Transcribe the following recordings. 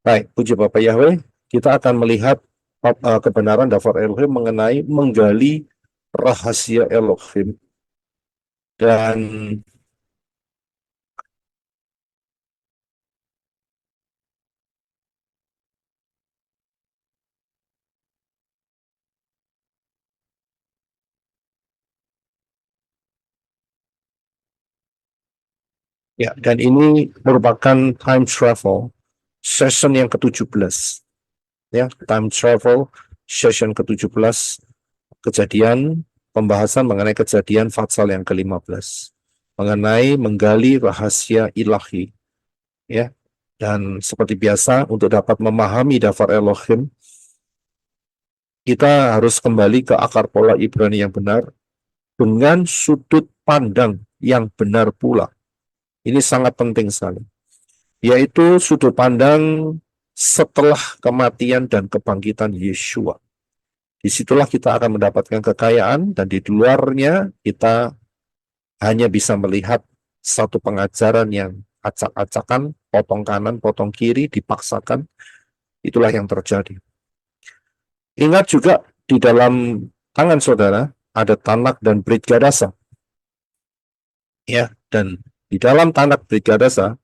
Baik, puji Bapak Yahweh, kita akan melihat kebenaran daftar Elohim mengenai menggali rahasia Elohim. Dan dan ini merupakan time travel session yang ke-17. Ya, time travel session ke-17, kejadian pembahasan mengenai kejadian Fatsal yang ke-15 mengenai menggali rahasia ilahi. Ya, dan seperti biasa untuk dapat memahami daftar Elohim, kita harus kembali ke akar pola Ibrani yang benar dengan sudut pandang yang benar pula. Ini sangat penting sekali, yaitu sudut pandang setelah kematian dan kebangkitan Yeshua. Disitulah kita akan mendapatkan kekayaan, dan di luarnya kita hanya bisa melihat satu pengajaran yang acak-acakan, potong kanan, potong kiri, dipaksakan. Itulah yang terjadi. Ingat juga di dalam tangan saudara ada Tanak dan Brit Gadasa. Ya, dan di dalam Tanak Brit Gadasa,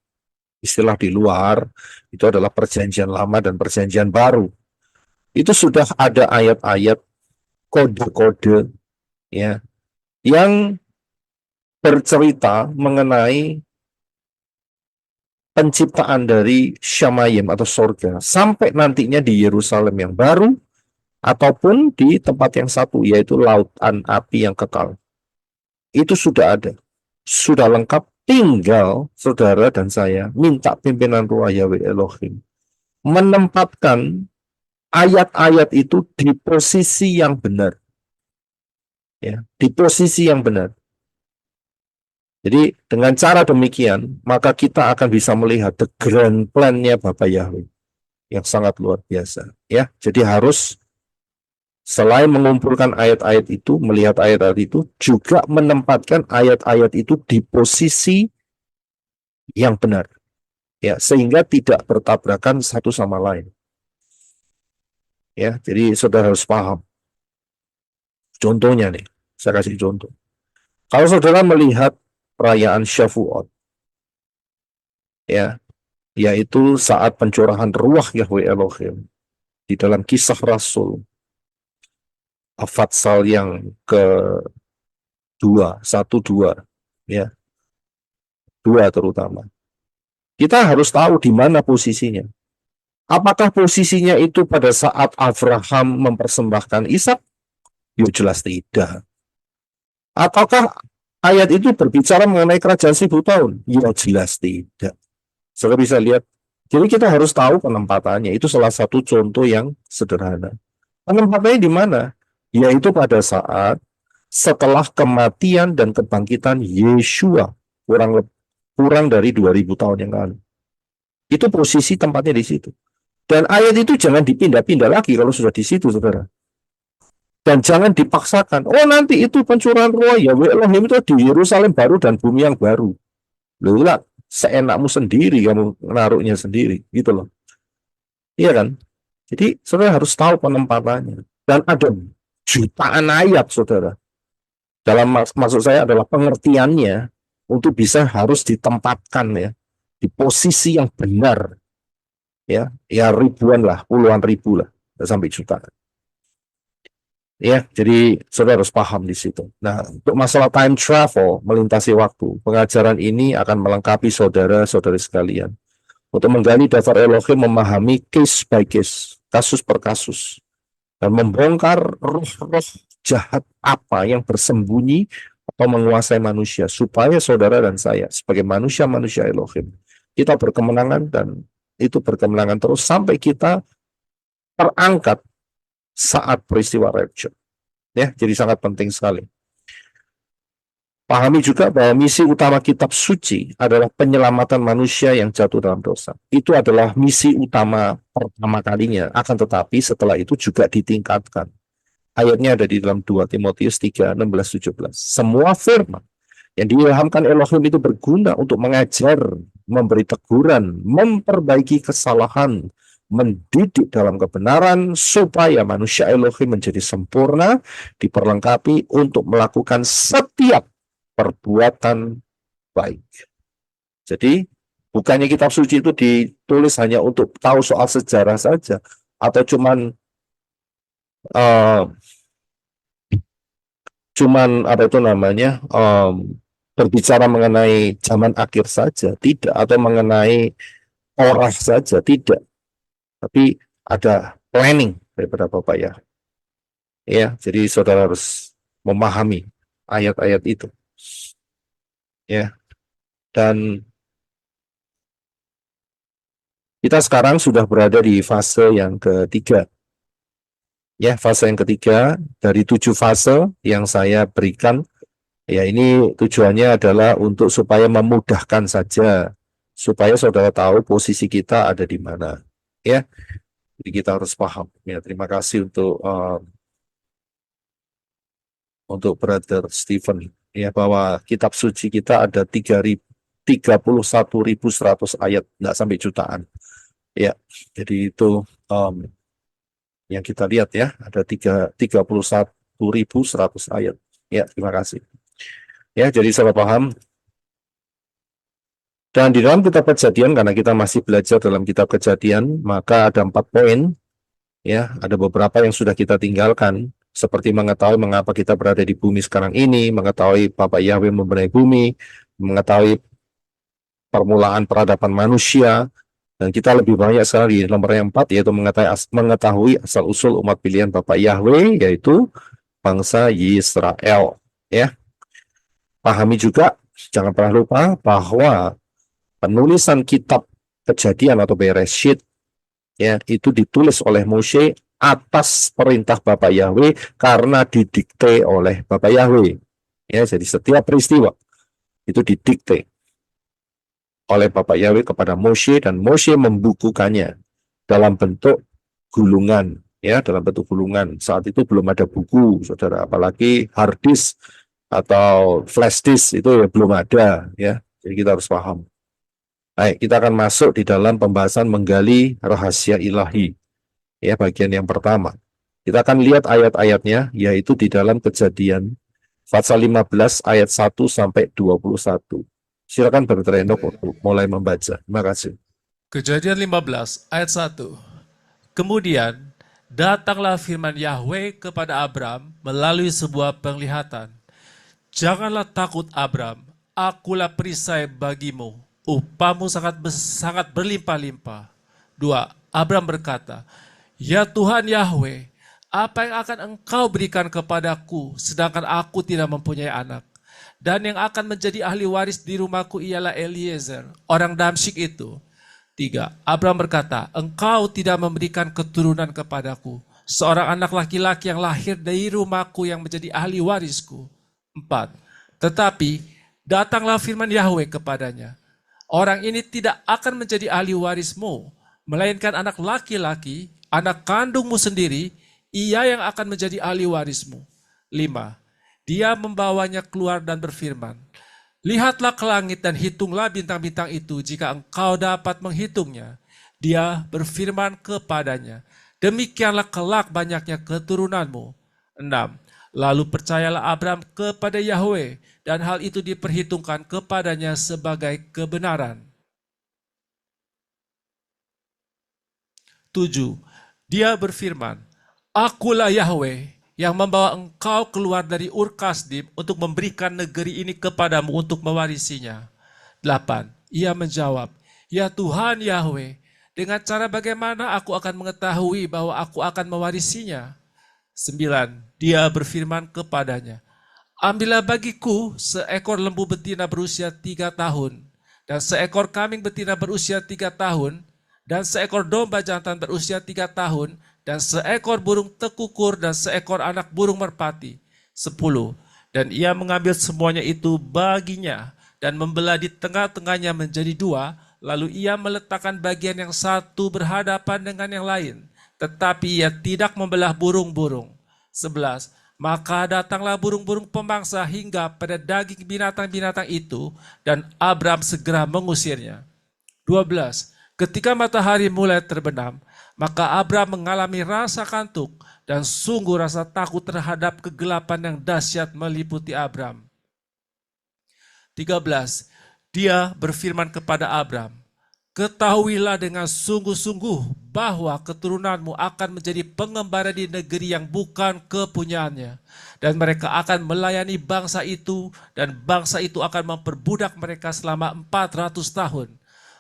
istilah di luar itu adalah perjanjian lama dan perjanjian baru. Itu sudah ada ayat-ayat, kode-kode, ya, yang bercerita mengenai penciptaan dari Shamayim atau sorga sampai nantinya di Yerusalem yang baru ataupun di tempat yang satu, yaitu lautan api yang kekal. Itu sudah ada, sudah lengkap. Tinggal saudara dan saya minta pimpinan Ruah Yahweh Elohim menempatkan ayat-ayat itu di posisi yang benar, ya, di posisi yang benar. Jadi dengan cara demikian maka kita akan bisa melihat the grand plan-nya Bapak Yahweh yang sangat luar biasa, ya. Jadi harus selain mengumpulkan ayat-ayat itu, melihat ayat-ayat itu, juga menempatkan ayat-ayat itu di posisi yang benar, ya, sehingga tidak bertabrakan satu sama lain. Ya, jadi saudara harus paham. Contohnya nih, saya kasih contoh. Kalau saudara melihat perayaan Shavuot, ya, yaitu saat pencurahan ruah Yahweh Elohim di dalam Kisah Rasul, Fatsal yang kedua, 1-2, ya, 2 terutama. Kita harus tahu di mana posisinya. Apakah posisinya itu pada saat Abraham mempersembahkan Ishak? Ya jelas tidak. Ataukah ayat itu berbicara mengenai kerajaan 1000 tahun? Ya jelas tidak. Saudara bisa lihat. Jadi kita harus tahu penempatannya. Itu salah satu contoh yang sederhana. Penempatannya di mana? Yaitu pada saat setelah kematian dan kebangkitan Yeshua, kurang dari 2000 tahun yang lalu. Itu posisi tempatnya di situ. Dan ayat itu jangan dipindah-pindah lagi kalau sudah di situ, saudara. Dan jangan dipaksakan. Oh, nanti itu pencurahan roh Yahweh Elohim itu di Yerusalem baru dan bumi yang baru. Loh lah, seenakmu sendiri, kamu menaruhnya sendiri, gitu loh. Iya kan? Jadi saudara harus tahu penempatannya. Dan ada jutaan ayat, saudara. Dalam maksud saya adalah pengertiannya untuk bisa harus ditempatkan, ya, di posisi yang benar, ya, ribuan lah, puluhan ribu lah, sampai jutaan. Ya, jadi saudara harus paham di situ. Nah, untuk masalah time travel, melintasi waktu, pengajaran ini akan melengkapi saudara-saudari sekalian untuk menggali daftar Elohim, memahami case by case, kasus per kasus, dan membongkar roh-roh jahat apa yang bersembunyi atau menguasai manusia, supaya saudara dan saya sebagai manusia-manusia Elohim, kita berkemenangan, dan itu berkemenangan terus sampai kita terangkat saat peristiwa rapture. Ya, jadi sangat penting sekali. Pahami juga bahwa misi utama kitab suci adalah penyelamatan manusia yang jatuh dalam dosa. Itu adalah misi utama pertama kalinya, akan tetapi setelah itu juga ditingkatkan. Ayatnya ada di dalam 2 Timotius 3, 16, 17. Semua firman yang diilhamkan Elohim itu berguna untuk mengajar, memberi teguran, memperbaiki kesalahan, mendidik dalam kebenaran supaya manusia Elohim menjadi sempurna, diperlengkapi untuk melakukan setiap perbuatan baik. Jadi bukannya kitab suci itu ditulis hanya untuk tahu soal sejarah saja, atau uh, cuman apa itu namanya berbicara mengenai zaman akhir saja, tidak, atau mengenai orang saja, tidak, tapi ada planning daripada Bapak ya. Ya, jadi saudara harus memahami ayat-ayat itu. Ya, dan kita sekarang sudah berada di fase yang ketiga. Ya, fase yang ketiga dari 7 fase yang saya berikan. Ya, ini tujuannya adalah untuk supaya memudahkan saja, supaya saudara tahu posisi kita ada di mana. Ya, jadi kita harus paham. Ya, terima kasih untuk Brother Stephen. Ya, bahwa kitab suci kita ada 31.100 ayat, nggak sampai jutaan. Ya, jadi itu yang kita lihat ya, ada 31.100 ayat. Ya, terima kasih. Ya, jadi salah paham. Dan di dalam kitab Kejadian, karena kita masih belajar dalam kitab Kejadian, maka ada 4 poin. Ya, ada beberapa yang sudah kita tinggalkan, seperti mengetahui mengapa kita berada di bumi sekarang ini, mengetahui Bapak Yahweh membenahi bumi, mengetahui permulaan peradaban manusia, dan kita lebih banyak sekali di nomor yang 4, yaitu mengetahui asal-usul umat pilihan Bapak Yahweh, yaitu bangsa Yisrael. Ya, pahami juga, jangan pernah lupa bahwa penulisan kitab Kejadian atau Bereshit ya itu ditulis oleh Moshe atas perintah Bapak Yahweh karena didikte oleh Bapak Yahweh. Ya, jadi setiap peristiwa itu didikte oleh Bapak Yahweh kepada Moshe, dan Moshe membukukannya dalam bentuk gulungan, ya, dalam bentuk gulungan. Saat itu belum ada buku, saudara, apalagi hard disk atau flash disk itu ya belum ada, ya. Jadi kita harus paham. Baik, kita akan masuk di dalam pembahasan menggali rahasia ilahi. Ya, bagian yang pertama. Kita akan lihat ayat-ayatnya, yaitu di dalam Kejadian pasal 15 ayat 1 sampai 21. Silakan Brother Enoch untuk mulai membaca. Terima kasih. Kejadian 15 ayat 1. Kemudian datanglah firman Yahweh kepada Abram melalui sebuah penglihatan. Janganlah takut Abram, akulah perisai bagimu, upahmu sangat berlimpah-limpah. 2. Abram berkata, ya Tuhan Yahweh, apa yang akan engkau berikan kepadaku sedangkan aku tidak mempunyai anak? Dan yang akan menjadi ahli waris di rumahku ialah Eliezer, orang Damsyik itu. 3. Abram berkata, engkau tidak memberikan keturunan kepadaku, seorang anak laki-laki yang lahir dari rumahku yang menjadi ahli warisku. 4. Tetapi datanglah firman Yahweh kepadanya, orang ini tidak akan menjadi ahli warismu, melainkan anak laki-laki, anak kandungmu sendiri, ia yang akan menjadi ahli warismu. 5. Dia membawanya keluar dan berfirman, lihatlah ke langit dan hitunglah bintang-bintang itu jika engkau dapat menghitungnya. Dia berfirman kepadanya, demikianlah kelak banyaknya keturunanmu. 6. Lalu percayalah Abram kepada Yahweh, dan hal itu diperhitungkan kepadanya sebagai kebenaran. 7. Dia berfirman, akulah Yahweh yang membawa engkau keluar dari Ur Kasdim untuk memberikan negeri ini kepadamu untuk mewarisinya. 8. Ia menjawab, ya Tuhan Yahweh, dengan cara bagaimana aku akan mengetahui bahwa aku akan mewarisinya? 9. Dia berfirman kepadanya, ambillah bagiku seekor lembu betina berusia 3 tahun, dan seekor kambing betina berusia 3 tahun, dan seekor domba jantan berusia 3 tahun, dan seekor burung tekukur, dan seekor anak burung merpati. 10. Dan ia mengambil semuanya itu baginya, dan membelah di tengah-tengahnya menjadi 2, lalu ia meletakkan bagian yang satu berhadapan dengan yang lain, tetapi ia tidak membelah burung-burung. 11. Maka datanglah burung-burung pemangsa hingga pada daging binatang-binatang itu, dan Abram segera mengusirnya. 12. Ketika matahari mulai terbenam, Maka Abram mengalami rasa kantuk dan sungguh rasa takut terhadap kegelapan yang dahsyat meliputi Abram. 13. Dia berfirman kepada Abram, ketahuilah dengan sungguh-sungguh bahwa keturunanmu akan menjadi pengembara di negeri yang bukan kepunyaannya. Dan mereka akan melayani bangsa itu, dan bangsa itu akan memperbudak mereka selama 400 tahun.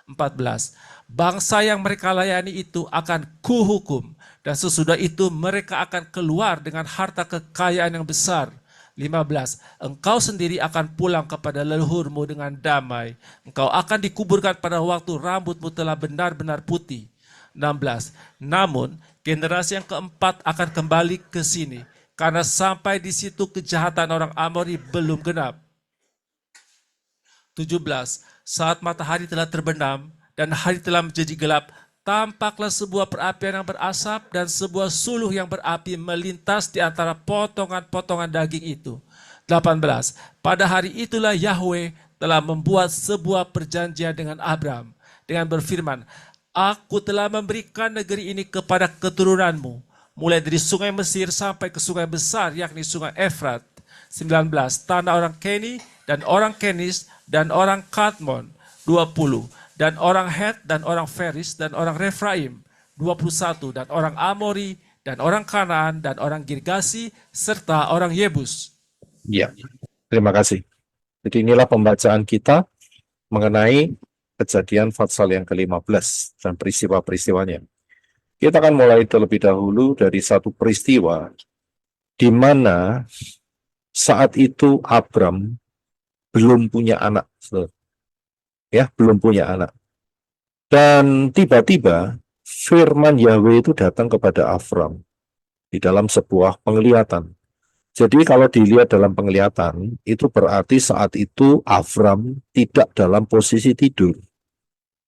14. Bangsa yang mereka layani itu akan kuhukum, dan sesudah itu mereka akan keluar dengan harta kekayaan yang besar. 15. Engkau sendiri akan pulang kepada leluhurmu dengan damai. Engkau akan dikuburkan pada waktu rambutmu telah benar-benar putih. 16. Namun generasi yang keempat akan kembali ke sini, karena sampai di situ kejahatan orang Amori belum genap. 17. Saat matahari telah terbenam dan hari telah menjadi gelap, tampaklah sebuah perapian yang berasap dan sebuah suluh yang berapi melintas di antara potongan-potongan daging itu. 18. Pada hari itulah Yahweh telah membuat sebuah perjanjian dengan Abram dengan berfirman, Aku telah memberikan negeri ini kepada keturunanmu, mulai dari sungai Mesir sampai ke sungai besar, yakni sungai Efrat. 19. Tanah orang Keni dan orang Kenis dan orang Kadmon. 20. Dan orang Het dan orang Feris dan orang Refraim. 21. Dan orang Amori dan orang Kanaan dan orang Girgasi serta orang Yebus. Ya, terima kasih. Jadi inilah pembacaan kita mengenai kejadian Fatsal yang ke-15 dan peristiwa-peristiwanya. Kita akan mulai terlebih dahulu dari satu peristiwa di mana saat itu Abram belum punya anak. Ya, belum punya anak. Dan tiba-tiba firman Yahweh itu datang kepada Abram di dalam sebuah penglihatan. Jadi kalau dilihat dalam penglihatan, itu berarti saat itu Abram tidak dalam posisi tidur.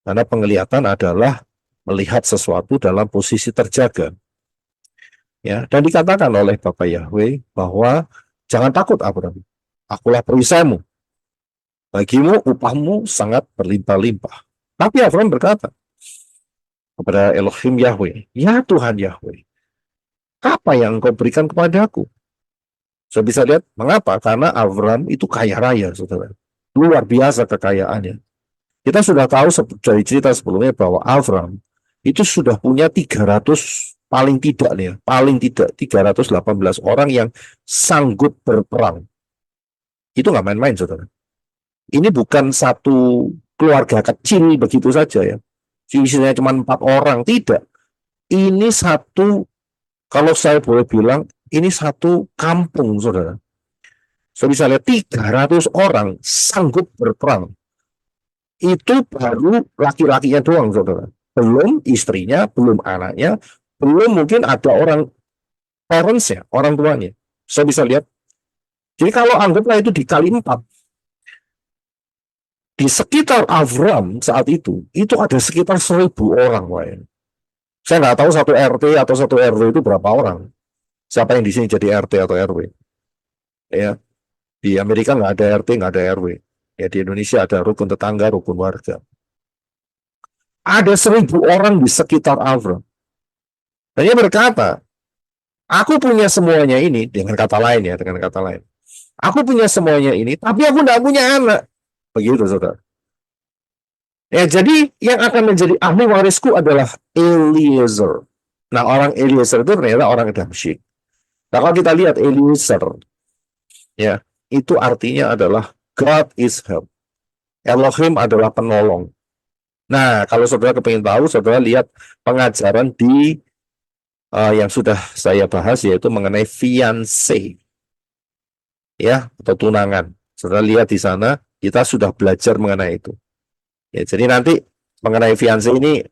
Karena penglihatan adalah melihat sesuatu dalam posisi terjaga. Ya, dan dikatakan oleh Bapa Yahweh bahwa jangan takut Abram, akulah perisaimu. Bagimu upahmu sangat berlimpah-limpah. Tapi Abram berkata kepada Elohim Yahweh, ya Tuhan Yahweh, apa yang engkau berikan kepadaku? Saya bisa lihat, mengapa? Karena Abram itu kaya raya, saudara. Luar biasa kekayaannya. Kita sudah tahu dari cerita sebelumnya bahwa Abram itu sudah punya 300, paling tidak nih, paling tidak 318 orang yang sanggup berperang. Itu nggak main-main, saudara. Ini bukan satu keluarga kecil begitu saja ya. Isinya cuma 4 orang, tidak. Ini satu, kalau saya boleh bilang, ini satu kampung, saudara. Saya bisa lihat 300 orang sanggup berperang. Itu baru laki-lakinya doang, saudara. Belum istrinya, belum anaknya, belum mungkin ada orang parents-nya, orang tuanya. Saya bisa lihat. Jadi kalau anggaplah itu dikali 4, di sekitar Avram saat itu ada sekitar 1.000 orang. Wah. Saya nggak tahu satu RT atau satu RW itu berapa orang. Siapa yang di sini jadi RT atau RW? Ya, di Amerika nggak ada RT, nggak ada RW. Ya, di Indonesia ada rukun tetangga, rukun warga. Ada 1.000 orang di sekitar Avram. Dan dia berkata, aku punya semuanya ini, dengan kata lain ya, dengan kata lain. Aku punya semuanya ini, tapi aku nggak punya anak. Begitu, saudara. Ya, jadi yang akan menjadi ahli warisku adalah Eliezer. Nah, orang Eliezer itu ternyata orang Damsyik. Nah, kalau kita lihat Eliezer, ya, itu artinya adalah God is help. Elohim adalah penolong. Nah, kalau saudara kepingin tahu, saudara lihat pengajaran di yang sudah saya bahas, yaitu mengenai fiancé, ya, atau tunangan. Saudara lihat di sana, kita sudah belajar mengenai itu. Ya, jadi nanti mengenai fiancé ini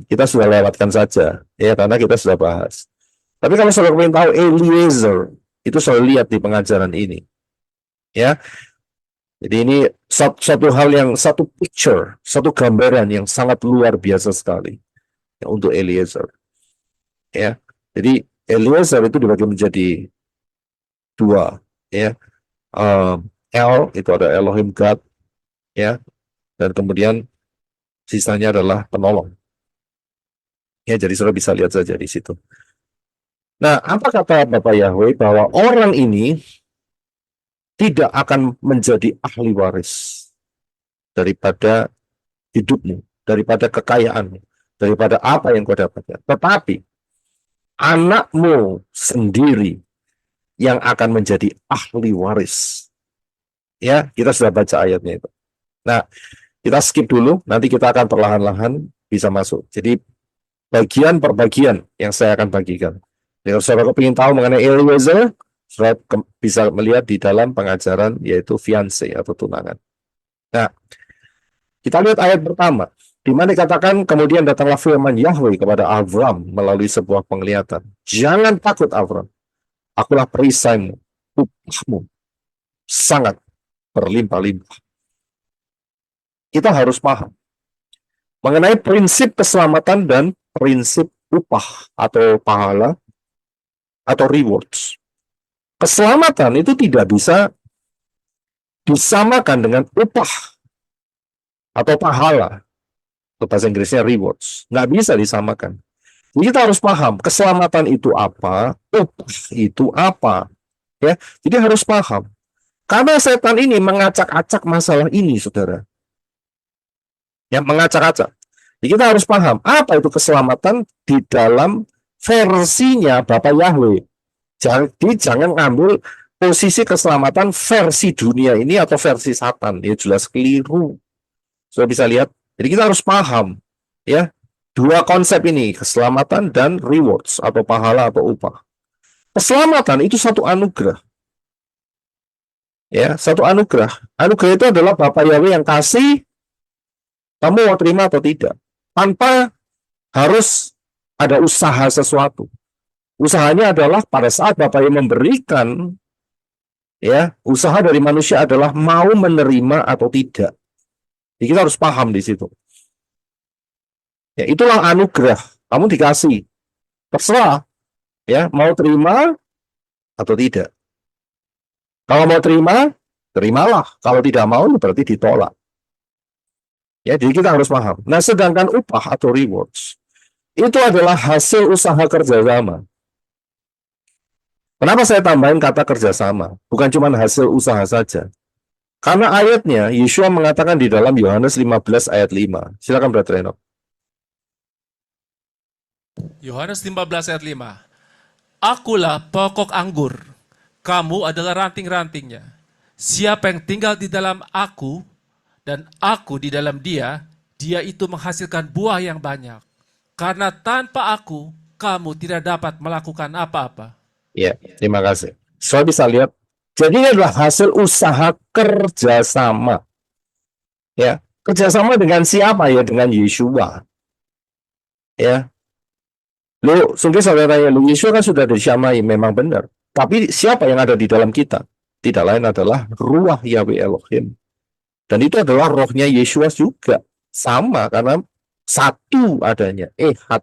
kita sudah lewatkan saja, ya, karena kita sudah bahas. Tapi kalau saudara ingin tahu Eliezer, itu selalu lihat di pengajaran ini, ya. Jadi ini satu hal yang, satu picture, satu gambaran yang sangat luar biasa sekali ya, untuk Eliezer. Ya, jadi Eliezer itu dibagi menjadi 2, ya. El itu ada Elohim God, ya, dan kemudian sisanya adalah penolong. Ya, jadi saudara bisa lihat saja di situ. Nah, apa kata Bapak Yahweh bahwa orang ini tidak akan menjadi ahli waris daripada hidupmu, daripada kekayaanmu, daripada apa yang kau dapatkan. Tetapi anakmu sendiri yang akan menjadi ahli waris. Ya, kita sudah baca ayatnya itu. Nah, kita skip dulu, nanti kita akan perlahan-lahan bisa masuk. Jadi bagian per bagian yang saya akan bagikan. Kalau saudara ingin tahu mengenai Eliezer, saudara bisa melihat di dalam pengajaran yaitu fiancé atau tunangan. Nah, kita lihat ayat pertama, di mana dikatakan kemudian datanglah firman Yahweh kepada Avram melalui sebuah penglihatan. Jangan takut Avram, akulah perisaimu, upahmu sangat berlimpah-limpah. Kita harus paham mengenai prinsip keselamatan dan prinsip upah atau pahala atau rewards. Keselamatan itu tidak bisa disamakan dengan upah atau pahala. Atau bahasa Inggrisnya rewards. Nggak bisa disamakan. Jadi kita harus paham keselamatan itu apa, upah itu apa. Ya, jadi harus paham. Karena setan ini mengacak-acak masalah ini, saudara. Yang mengacak-acak. Jadi kita harus paham apa itu keselamatan di dalam versinya Bapak Yahweh. Jadi jangan ambil posisi keselamatan versi dunia ini atau versi Satan. Ya jelas keliru. Sudah bisa lihat. Jadi kita harus paham ya dua konsep ini, keselamatan dan rewards atau pahala atau upah. Keselamatan itu satu anugerah. Ya, satu anugerah. Anugerah itu adalah Bapak Yahweh yang kasih, kamu mau terima atau tidak. Tanpa harus ada usaha sesuatu. Usahanya adalah pada saat Bapak yang memberikan, ya, usaha dari manusia adalah mau menerima atau tidak. Jadi kita harus paham di situ. Ya, itulah anugerah. Kamu dikasih. Terserah, ya, mau terima atau tidak. Kalau mau terima, terimalah. Kalau tidak mau, berarti ditolak. Ya, jadi kita harus paham. Nah, sedangkan upah atau rewards itu adalah hasil usaha kerjasama. Kenapa saya tambahin kata kerjasama? Bukan cuma hasil usaha saja. Karena ayatnya, Yeshua mengatakan di dalam Yohanes 15 ayat 5. Silakan Brother Enoch. Yohanes 15 ayat 5. Akulah pokok anggur, kamu adalah ranting-rantingnya. Siapa yang tinggal di dalam aku, dan aku di dalam dia, dia itu menghasilkan buah yang banyak. Karena tanpa aku, kamu tidak dapat melakukan apa-apa. Ya, terima kasih. Saya bisa lihat. Jadi ini adalah hasil usaha kerjasama. Ya, kerjasama dengan siapa ya? Dengan Yeshua. Ya, lu sungguh saudaranya, lu Yeshua kan sudah disyamai, memang benar. Tapi siapa yang ada di dalam kita? Tidak lain adalah Ruah Yahweh Elohim. Dan itu adalah rohnya Yeshua juga. Sama, karena satu adanya, ehad.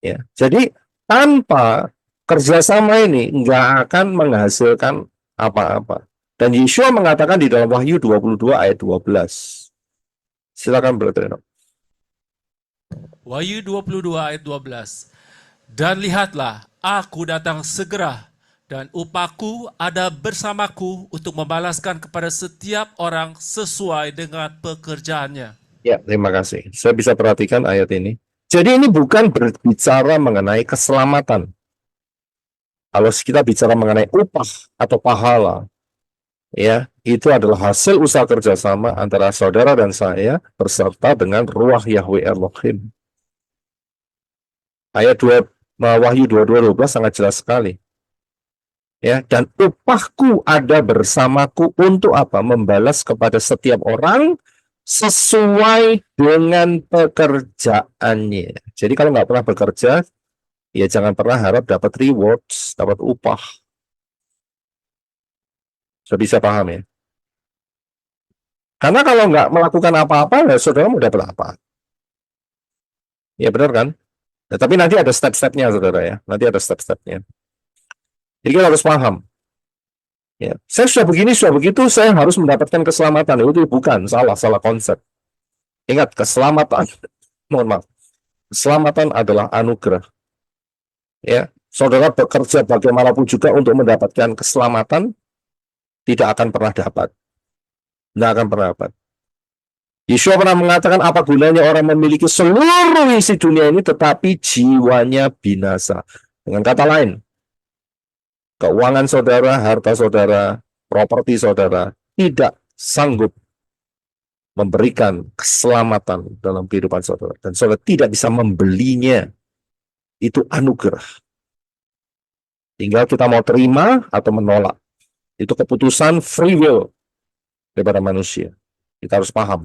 Ya, jadi tanpa kerjasama ini nggak akan menghasilkan apa-apa. Dan Yeshua mengatakan di dalam Wahyu 22 ayat 12. Silakan Brother Enoch. Wahyu 22 ayat 12. Dan lihatlah, aku datang segera, dan upahku ada bersamaku untuk membalaskan kepada setiap orang sesuai dengan pekerjaannya. Ya, terima kasih. Saya bisa perhatikan ayat ini. Jadi ini bukan berbicara mengenai keselamatan. Kalau kita bicara mengenai upah atau pahala, ya, itu adalah hasil usaha kerjasama antara saudara dan saya berserta dengan Ruah Yahweh Elohim. Ayat 2, Wahyu 22:12 sangat jelas sekali. Ya, dan upahku ada bersamaku untuk apa? Membalas kepada setiap orang sesuai dengan pekerjaannya. Jadi kalau nggak pernah bekerja, ya jangan pernah harap dapat rewards, dapat upah. Sudah bisa paham ya? Karena kalau nggak melakukan apa-apa, ya saudara mau dapat apa? Ya benar kan? Nah, tapi nanti ada step-stepnya saudara ya. Nanti ada step-stepnya. Jadi kita harus paham. Ya, saya sudah begini, sudah begitu, saya harus mendapatkan keselamatan. Itu bukan, salah konsep. Ingat, keselamatan, mohon maaf. Keselamatan adalah anugerah. Ya, saudara bekerja bagaimanapun juga untuk mendapatkan keselamatan, tidak akan pernah dapat. Tidak akan pernah dapat. Yeshua pernah mengatakan apa gunanya orang memiliki seluruh isi dunia ini tetapi jiwanya binasa. Dengan kata lain, keuangan saudara, harta saudara, properti saudara tidak sanggup memberikan keselamatan dalam kehidupan saudara. Dan saudara tidak bisa membelinya. Itu anugerah. Tinggal kita mau terima atau menolak. Itu keputusan free will daripada manusia. Kita harus paham.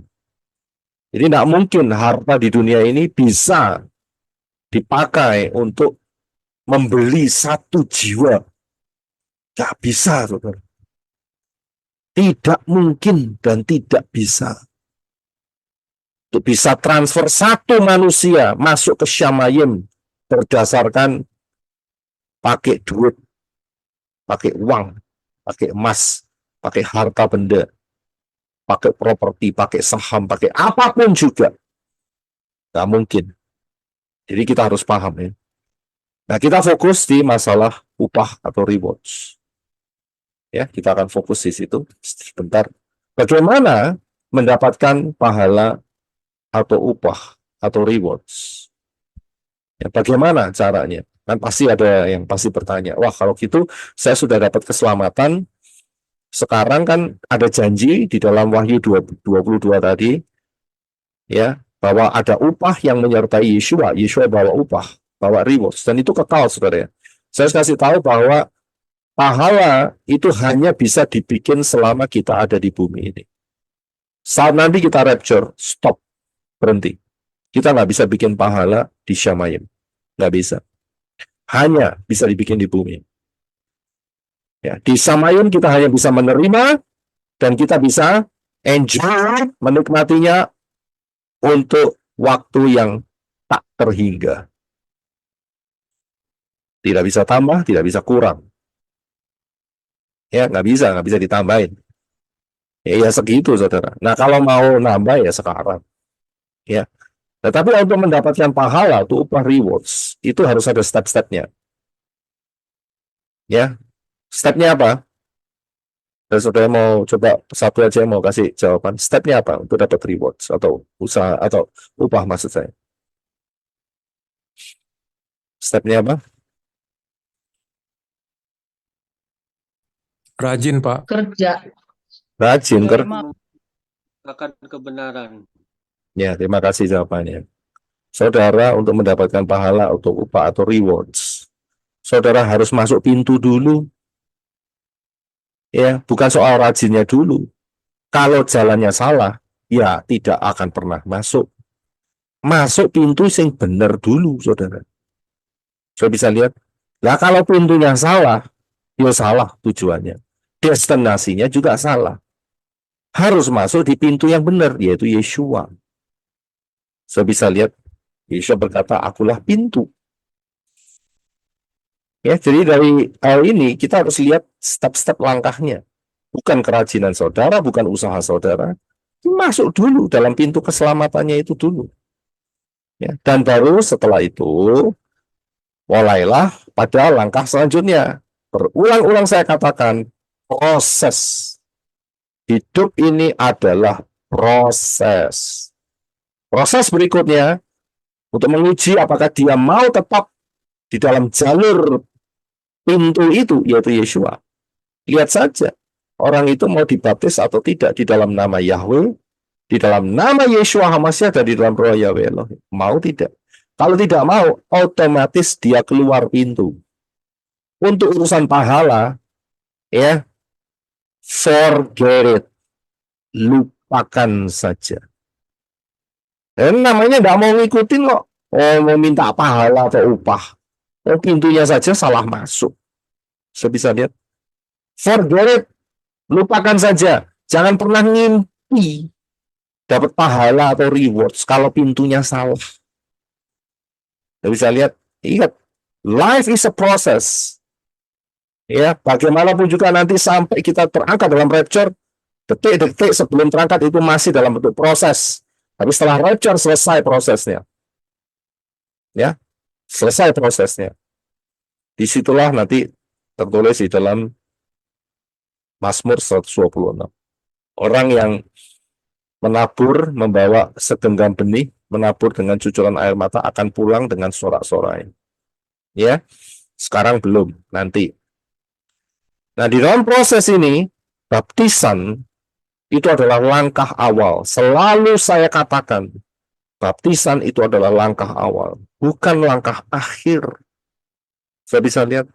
Jadi tidak mungkin harta di dunia ini bisa dipakai untuk membeli satu jiwa. Tidak bisa, saudara. Tidak mungkin dan tidak bisa. Untuk bisa transfer satu manusia masuk ke Syamayim berdasarkan pakai duit, pakai uang, pakai emas, pakai harta benda, pakai properti, pakai saham, pakai apapun juga. Nggak mungkin. Jadi kita harus paham ya. Nah, kita fokus di masalah upah atau rewards. Ya, kita akan fokus di situ sebentar. Bagaimana mendapatkan pahala atau upah atau rewards? Ya, bagaimana caranya? Kan pasti ada yang pasti bertanya, wah kalau gitu saya sudah dapat keselamatan, sekarang kan ada janji di dalam Wahyu 22 tadi, ya, bahwa ada upah yang menyertai Yeshua. Yeshua bawa upah, bawa rewards, dan itu kekal, saudara ya. Saya kasih tahu bahwa pahala itu hanya bisa dibikin selama kita ada di bumi ini. Saat nanti kita rapture, stop, berhenti. Kita nggak bisa bikin pahala di Syamayim. Nggak bisa. Hanya bisa dibikin di bumi. Ya, di Syamayim kita hanya bisa menerima dan kita bisa enjoy, menikmatinya untuk waktu yang tak terhingga. Tidak bisa tambah, tidak bisa kurang. Ya, nggak bisa ditambahin. Ya segitu, saudara. Nah, kalau mau nambah ya sekarang. Ya. Tetapi untuk mendapatkan pahala, untuk upah rewards, itu harus ada step-stepnya. Ya, stepnya apa? Dan saudara mau coba satu aja mau kasih jawaban. Stepnya apa untuk dapat rewards atau usaha atau upah maksud saya? Stepnya apa? Rajin, Pak. Kerja. Rajin akan kebenaran. Ya, terima kasih jawabannya. Saudara untuk mendapatkan pahala atau upah atau rewards, saudara harus masuk pintu dulu. Ya, bukan soal rajinnya dulu. Kalau jalannya salah, ya tidak akan pernah masuk. Masuk pintu yang benar dulu, saudara. Saudara bisa lihat. Nah, kalau pintunya salah, ya salah tujuannya. Destinasinya juga salah. Harus masuk di pintu yang benar, yaitu Yeshua. Saudara bisa lihat. Yeshua berkata, akulah pintu. Ya, jadi dari hal ini kita harus lihat step-step langkahnya. Bukan kerajinan saudara, bukan usaha saudara. Masuk dulu dalam pintu keselamatannya itu dulu. Ya, dan baru setelah itu, mulailah pada langkah selanjutnya. Berulang-ulang saya katakan, proses. Hidup ini adalah proses. Proses berikutnya, untuk menguji apakah dia mau tetap di dalam jalur pintu itu, yaitu Yeshua. Lihat saja, orang itu mau dibaptis atau tidak di dalam nama Yahweh, di dalam nama Yeshua HaMashiach, dan di dalam roh Yahweh Elohim. Mau tidak? Kalau tidak mau, otomatis dia keluar pintu. Untuk urusan pahala, ya, forget it. Lupakan saja. Dan namanya tidak mau ngikutin kok. Oh, mau minta pahala atau upah. Oh, pintunya saja salah masuk. Saya bisa lihat. Forget it. Lupakan saja. Jangan pernah ngimpi dapat pahala atau rewards kalau pintunya salah. Saya bisa lihat. Ingat. Life is a process. Ya, bagaimanapun juga nanti sampai kita terangkat dalam rapture, detik-detik sebelum terangkat itu masih dalam bentuk proses. Tapi setelah rapture selesai prosesnya. Ya, selesai prosesnya. Disitulah nanti tertulis di dalam Mazmur 126. Orang yang menabur membawa segenggam benih, menabur dengan cucuran air mata akan pulang dengan sorak-sorai. Ya, sekarang belum, nanti. Nah, di dalam proses ini, baptisan itu adalah langkah awal. Selalu saya katakan, baptisan itu adalah langkah awal, bukan langkah akhir. Saya bisa lihat.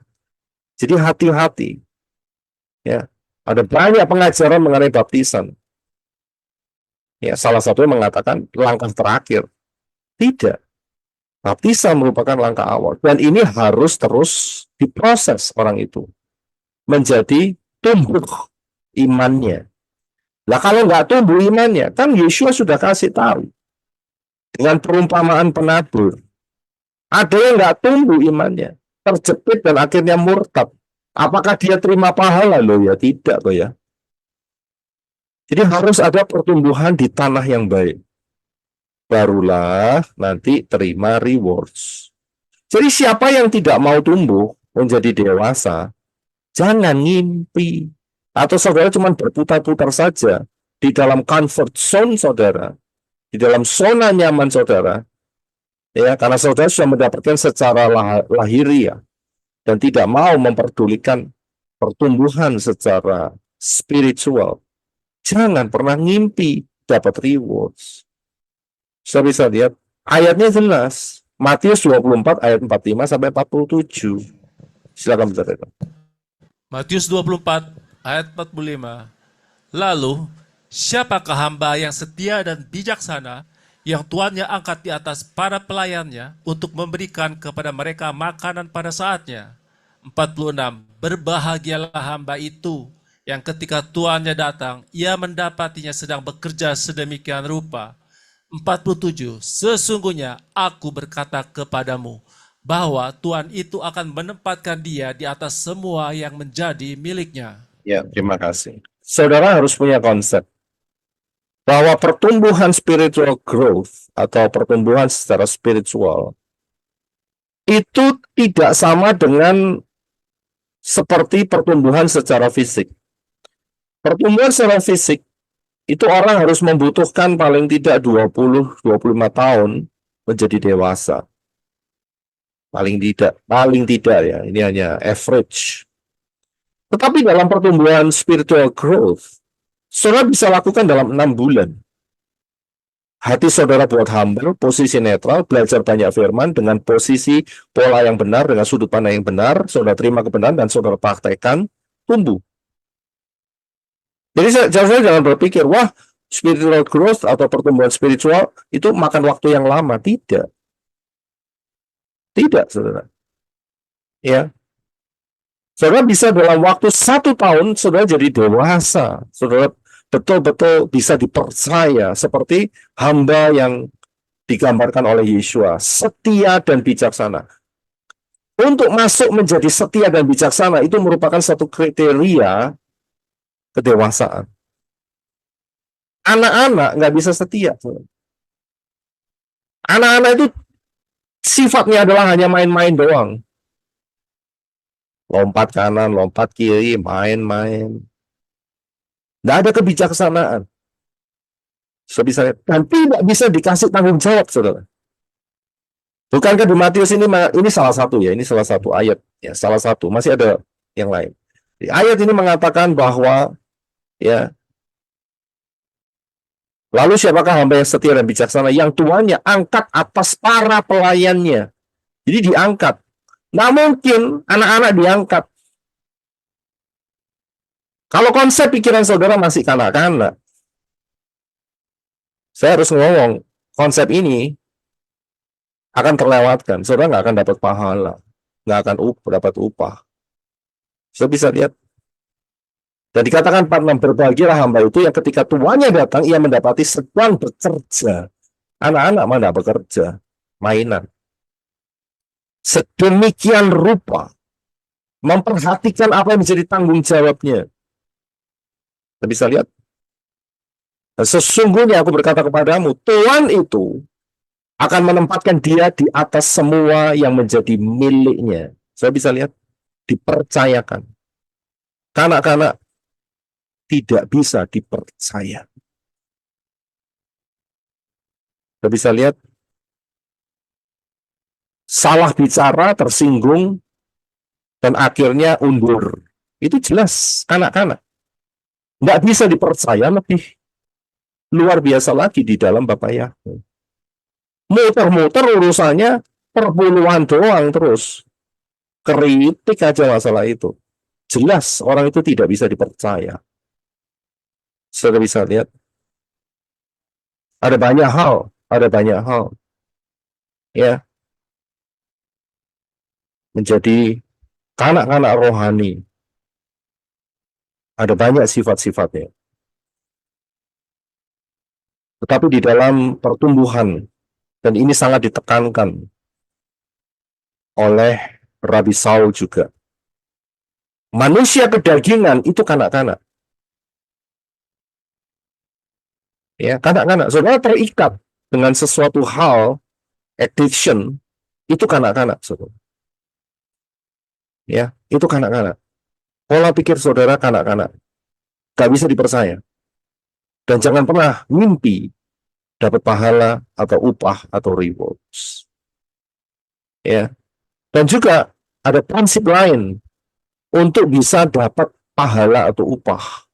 Jadi hati-hati. Ya, ada banyak pengajaran mengenai baptisan. Ya, salah satunya mengatakan langkah terakhir. Tidak. Baptisan merupakan langkah awal. Dan ini harus terus diproses orang itu. Menjadi tumbuh imannya. Nah, kalau nggak tumbuh imannya, kan Yesua sudah kasih tahu. Dengan perumpamaan penabur. Ada yang nggak tumbuh imannya. Terjepit dan akhirnya murtad. Apakah dia terima pahala? Loh ya, tidak kok ya. Jadi harus ada pertumbuhan di tanah yang baik. Barulah nanti terima rewards. Jadi siapa yang tidak mau tumbuh menjadi dewasa, jangan ngimpi. Atau saudara cuma berputar-putar saja di dalam comfort zone saudara, di dalam zona nyaman saudara, ya, karena saudara sudah mendapatkan secara lahiriah dan tidak mau memperdulikan pertumbuhan secara spiritual. Jangan pernah ngimpi dapat rewards. Sudah bisa lihat, ayatnya jelas. Matius 24 ayat 45 sampai 47. Silakan baca. Matius 24 ayat 45. Lalu, siapakah hamba yang setia dan bijaksana yang tuannya angkat di atas para pelayannya untuk memberikan kepada mereka makanan pada saatnya? 46. Berbahagialah hamba itu yang ketika tuannya datang, ia mendapatinya sedang bekerja sedemikian rupa. 47. Sesungguhnya aku berkata kepadamu, bahwa Tuhan itu akan menempatkan dia di atas semua yang menjadi miliknya. Ya, terima kasih. Saudara harus punya konsep bahwa pertumbuhan spiritual growth atau pertumbuhan secara spiritual itu tidak sama dengan seperti pertumbuhan secara fisik. Pertumbuhan secara fisik itu orang harus membutuhkan paling tidak 20-25 tahun menjadi dewasa. Paling tidak ya, ini hanya average. Tetapi dalam pertumbuhan spiritual growth, saudara bisa lakukan dalam 6 bulan. Hati saudara buat humble, posisi netral, belajar banyak firman dengan posisi pola yang benar, dengan sudut pandang yang benar, saudara terima kebenaran dan saudara praktekkan, tumbuh. Jadi saya jangan berpikir, wah, spiritual growth atau pertumbuhan spiritual itu makan waktu yang lama. Tidak. Tidak, saudara. Ya. Saudara bisa dalam waktu 1 tahun, saudara jadi dewasa. Saudara betul-betul bisa dipercaya seperti hamba yang digambarkan oleh Yesua. Setia dan bijaksana. Untuk masuk menjadi setia dan bijaksana itu merupakan satu kriteria kedewasaan. Anak-anak nggak bisa setia. Anak-anak itu sifatnya adalah hanya main-main doang. Lompat kanan, lompat kiri, main-main. Nggak ada kebijaksanaan. Dan tidak bisa dikasih tanggung jawab, saudara. Bukankah di Matius ini salah satu ya, ini salah satu ayat. Ya, salah satu, masih ada yang lain. Di ayat ini mengatakan bahwa ya, lalu siapakah hamba yang setia dan bijaksana yang tuannya angkat atas para pelayannya. Jadi diangkat. Nah mungkin anak-anak diangkat. Kalau konsep pikiran saudara masih kanak-kanak, saya harus ngomong, konsep ini akan terlewatkan. Saudara nggak akan dapat pahala, nggak akan dapat upah. Saudara bisa lihat. Dan dikatakan 46, berbahagialah hamba itu yang ketika tuannya datang, ia mendapati sedang bekerja. Anak-anak mana bekerja? Mainan. Sedemikian rupa. Memperhatikan apa yang menjadi tanggung jawabnya. Kita bisa lihat. Dan sesungguhnya aku berkata kepadamu, Tuhan itu akan menempatkan dia di atas semua yang menjadi miliknya. Saya bisa lihat, dipercayakan. Kanak-kanak tidak bisa dipercaya. Saya bisa lihat, salah bicara, tersinggung, dan akhirnya undur. Itu jelas kanak-kanak. Nggak bisa dipercaya, lebih luar biasa lagi di dalam Bapak Yahweh. Muter-muter urusannya perpuluhan doang terus. Kritik aja masalah itu. Jelas orang itu tidak bisa dipercaya. Sudah bisa lihat. Ada banyak hal. Ya, menjadi kanak-kanak rohani. Ada banyak sifat-sifatnya. Tetapi di dalam pertumbuhan, dan ini sangat ditekankan oleh Rabi Saul juga. Manusia kedagingan itu kanak-kanak. Ya, kanak-kanak. Saudara terikat dengan sesuatu hal, addiction, itu kanak-kanak, saudara. Ya, itu kanak-kanak. Pola pikir saudara kanak-kanak. Gak bisa dipercaya. Dan jangan pernah mimpi dapat pahala atau upah atau rewards. Ya. Dan juga ada prinsip lain untuk bisa dapat pahala atau upah.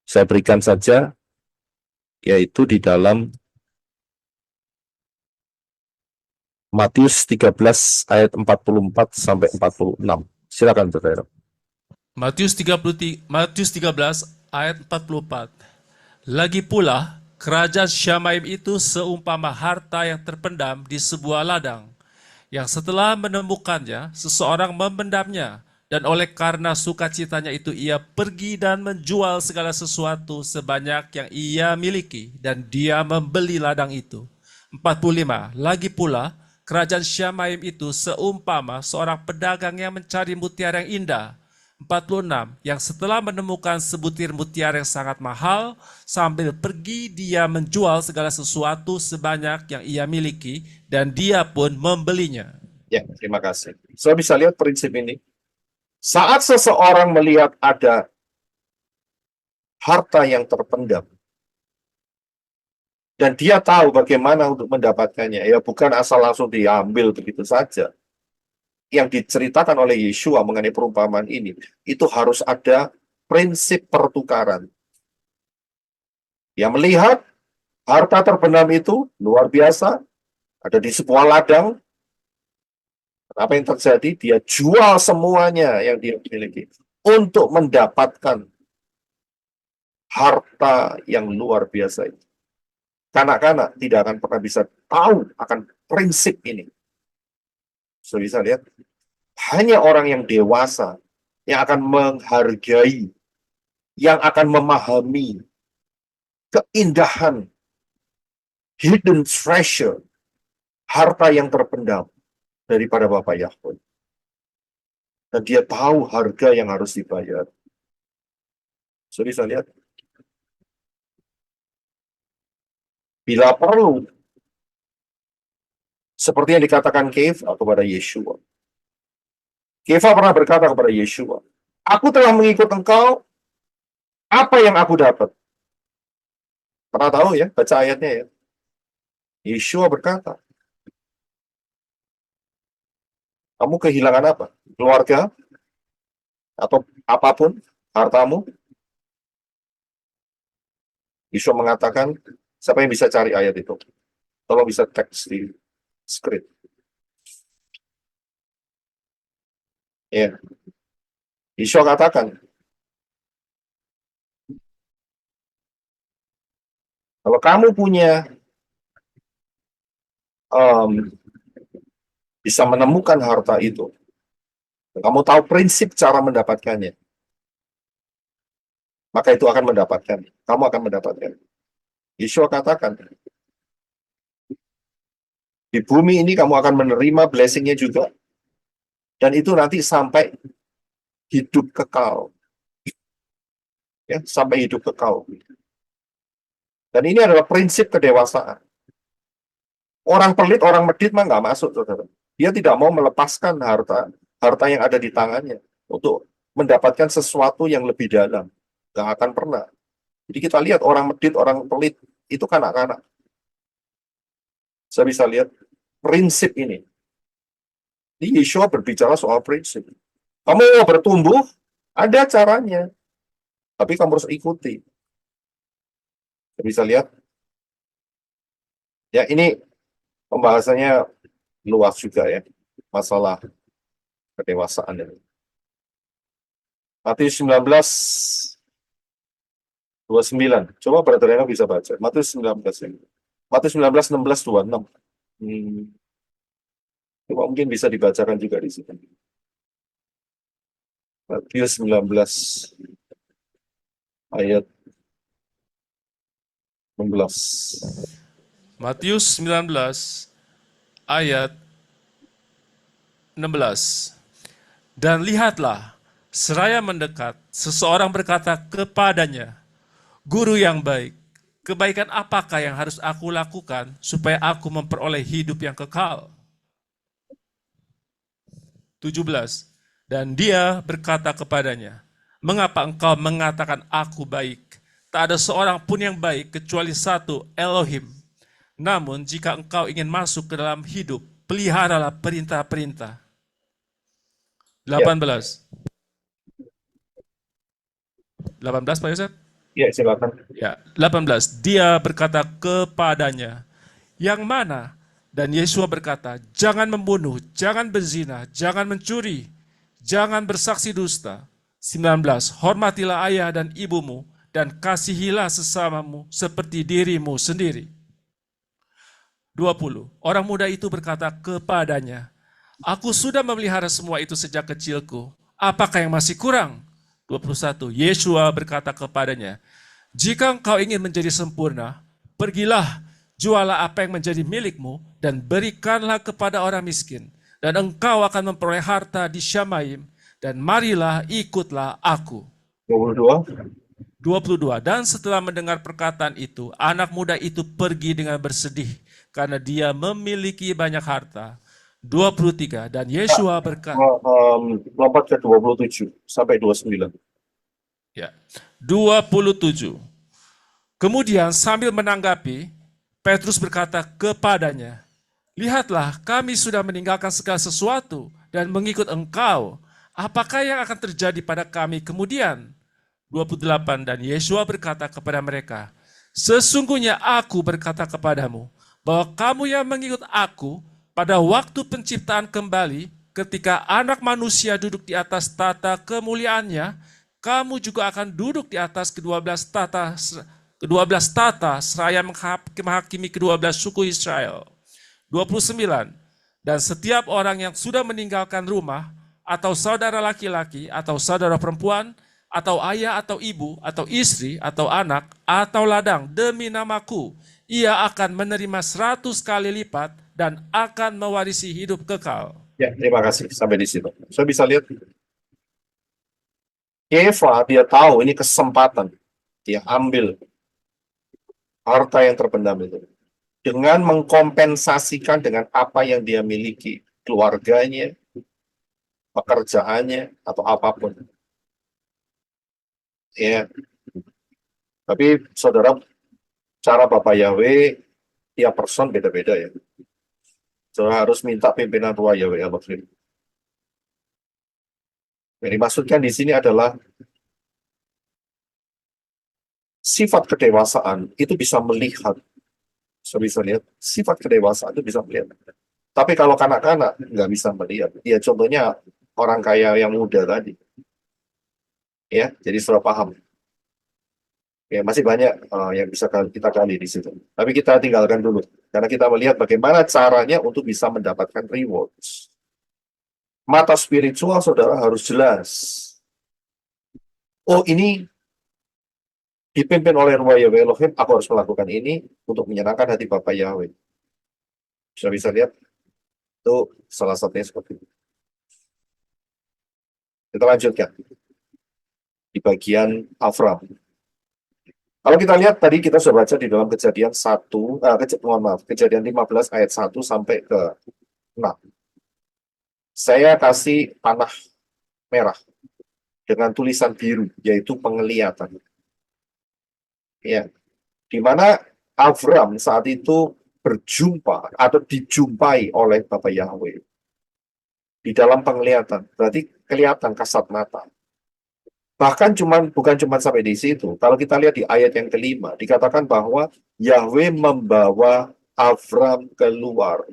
Saya berikan saja, yaitu di dalam Matius 13 ayat 44 sampai 46. Silakan saudara. Matius 13 ayat 44. Lagi pula, kerajaan Syamaim itu seumpama harta yang terpendam di sebuah ladang, yang setelah menemukannya, seseorang memendamnya, dan oleh karena sukacitanya itu ia pergi dan menjual segala sesuatu sebanyak yang ia miliki, dan dia membeli ladang itu. 45. Lagi pula, kerajaan Syamaim itu seumpama seorang pedagang yang mencari mutiara yang indah. 46. Yang setelah menemukan sebutir mutiara yang sangat mahal, sambil pergi dia menjual segala sesuatu sebanyak yang ia miliki, dan dia pun membelinya. Ya, terima kasih. Saya bisa lihat prinsip ini. Saat seseorang melihat ada harta yang terpendam, dan dia tahu bagaimana untuk mendapatkannya, ya bukan asal langsung diambil begitu saja. Yang diceritakan oleh Yeshua mengenai perumpamaan ini, itu harus ada prinsip pertukaran. Yang melihat harta terpendam itu luar biasa, ada di sebuah ladang. Apa yang terjadi? Dia jual semuanya yang dia miliki untuk mendapatkan harta yang luar biasa itu. Kanak-kanak tidak akan pernah bisa tahu akan prinsip ini. Sudah bisa lihat, hanya orang yang dewasa yang akan menghargai, yang akan memahami keindahan hidden treasure, harta yang terpendam daripada Bapak Yahweh. Dan dia tahu harga yang harus dibayar. Sudah bisa lihat, bila perlu, seperti yang dikatakan Kefa kepada Yeshua. Kefa pernah berkata kepada Yeshua, aku telah mengikut engkau, apa yang aku dapat? Pernah tahu ya, baca ayatnya ya. Yeshua berkata, kamu kehilangan apa? Keluarga? Atau apapun, hartamu? Yeshua mengatakan, siapa yang bisa cari ayat itu? Tolong bisa teks di script. Ya. Yeshua katakan, kalau kamu punya bisa menemukan harta itu, kamu tahu prinsip cara mendapatkannya, maka itu akan mendapatkan. Kamu akan mendapatkan. Yeshua katakan, di bumi ini kamu akan menerima blessing-nya juga, dan itu nanti sampai hidup kekal. Ya, sampai hidup kekal. Dan ini adalah prinsip kedewasaan. Orang pelit, orang medit mah nggak masuk, saudara. Dia tidak mau melepaskan harta yang ada di tangannya untuk mendapatkan sesuatu yang lebih dalam. Nggak akan pernah. Jadi kita lihat orang medit, orang pelit, itu kanak-kanak. Saya bisa lihat prinsip ini. Ini Yeshua berbicara soal prinsip. Kamu mau bertumbuh, ada caranya. Tapi kamu harus ikuti. Saya bisa lihat. Ya, ini pembahasannya luas juga ya. Masalah kedewasaan ini. Matius 19:29. Coba Brother Eno bisa baca. Matius 19 ini. Matius 19, 16, 26. Coba mungkin bisa dibacakan juga di sini. Matius 19 ayat 16. Matius 19 ayat 16. Dan lihatlah, seraya mendekat, seseorang berkata kepadanya, Guru yang baik, kebaikan apakah yang harus aku lakukan supaya aku memperoleh hidup yang kekal? 17. Dan dia berkata kepadanya, mengapa engkau mengatakan aku baik? Tak ada seorang pun yang baik kecuali satu, Elohim. Namun jika engkau ingin masuk ke dalam hidup, peliharalah perintah-perintah. 18. 18 Pak Yosef? Ya, silakan. Ya, 18. Dia berkata kepadanya, yang mana? Dan Yesua berkata, jangan membunuh, jangan berzina, jangan mencuri, jangan bersaksi dusta. 19. Hormatilah ayah dan ibumu, dan kasihilah sesamamu seperti dirimu sendiri. 20. Orang muda itu berkata kepadanya, aku sudah memelihara semua itu sejak kecilku. Apakah yang masih kurang? 21. Yesua berkata kepadanya, jika engkau ingin menjadi sempurna, pergilah, jualah apa yang menjadi milikmu, dan berikanlah kepada orang miskin. Dan engkau akan memperoleh harta di Syamaim, dan marilah ikutlah aku. 22. 22. Dan setelah mendengar perkataan itu, anak muda itu pergi dengan bersedih, karena dia memiliki banyak harta. 23. Dan Yesua berkata, Lompat ke 27 sampai 29. ya, 27. Kemudian sambil menanggapi, Petrus berkata kepadanya, lihatlah kami sudah meninggalkan segala sesuatu dan mengikut engkau. Apakah yang akan terjadi pada kami kemudian? 28. Dan Yesua berkata kepada mereka, sesungguhnya aku berkata kepadamu, bahwa kamu yang mengikut aku, pada waktu penciptaan kembali, ketika anak manusia duduk di atas tata kemuliaannya, kamu juga akan duduk di atas kedua-belas tata seraya menghakimi kedua-belas suku Israel. 29. Dan setiap orang yang sudah meninggalkan rumah, atau saudara laki-laki, atau saudara perempuan, atau ayah, atau ibu, atau istri, atau anak, atau ladang, demi namaku, ia akan menerima 100 kali lipat dan akan mewarisi hidup kekal. Ya, terima kasih. Sampai di situ. Saya bisa lihat. Eva, dia tahu ini kesempatan. Dia ambil harta yang terpendam itu. Dengan mengkompensasikan dengan apa yang dia miliki. Keluarganya, pekerjaannya, atau apapun. Ya. Tapi saudara, cara Bapak Yahweh, tiap person beda-beda ya. Saudara harus minta pimpinan Roh Yahweh Elohim. Yang dimaksudkan di sini adalah sifat kedewasaan itu bisa melihat. Saya bisa lihat, sifat kedewasaan itu bisa melihat. Tapi kalau kanak-kanak nggak bisa melihat. Ya contohnya orang kaya yang muda tadi. Ya, jadi sudah paham. Ya, masih banyak yang bisa kita gali di situ. Tapi kita tinggalkan dulu. Karena kita melihat bagaimana caranya untuk bisa mendapatkan rewards. Mata spiritual saudara harus jelas. Oh, ini dipimpin oleh Roh Yahweh Elohim, aku harus melakukan ini untuk menyenangkan hati Bapak Yahweh. Sudah bisa lihat? Itu salah satunya seperti itu. Kita lanjutkan. Di bagian Avram. Kalau kita lihat tadi kita sudah baca di dalam Kejadian 1, Kejadian 15 ayat 1 sampai ke 6. Saya kasih panah merah dengan tulisan biru, yaitu penglihatan. Ya, di mana Avram saat itu berjumpa atau dijumpai oleh Bapa Yahweh di dalam penglihatan. Berarti kelihatan kasat mata. Bahkan bukan cuma sampai di situ. Kalau kita lihat di ayat yang kelima, dikatakan bahwa Yahweh membawa Avram keluar.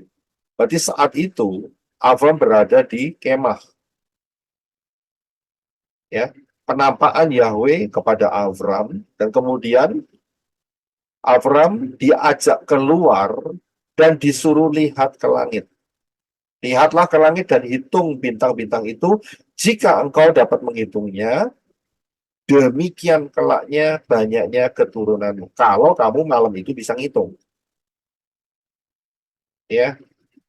Berarti saat itu Avram berada di kemah. Ya, penampakan Yahweh kepada Avram, dan kemudian Avram diajak keluar dan disuruh lihat ke langit. Lihatlah ke langit dan hitung bintang-bintang itu. Jika engkau dapat menghitungnya, demikian kelaknya banyaknya keturunanmu. Kalau kamu malam itu bisa ngitung. Ya,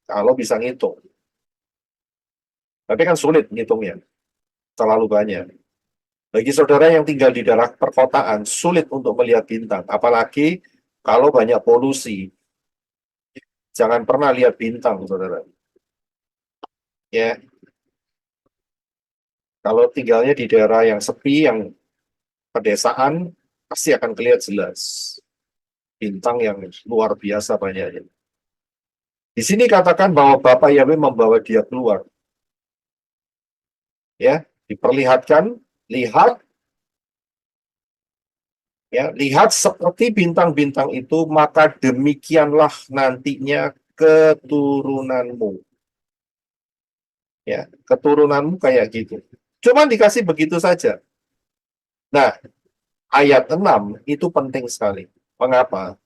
kalau bisa ngitung. Tapi kan sulit ngitungnya. Terlalu banyak. Bagi saudara yang tinggal di daerah perkotaan, sulit untuk melihat bintang. Apalagi kalau banyak polusi. Jangan pernah lihat bintang, saudara. Ya, kalau tinggalnya di daerah yang sepi, yang pedesaan, pasti akan kelihatan jelas. Bintang yang luar biasa banyaknya. Di sini katakan bahwa Bapak Yahweh membawa dia keluar. Ya, diperlihatkan, lihat, ya, lihat seperti bintang-bintang itu, maka demikianlah nantinya keturunanmu. Ya, keturunanmu kayak gitu. Cuman dikasih begitu saja. Nah, ayat 6 itu penting sekali. Mengapa?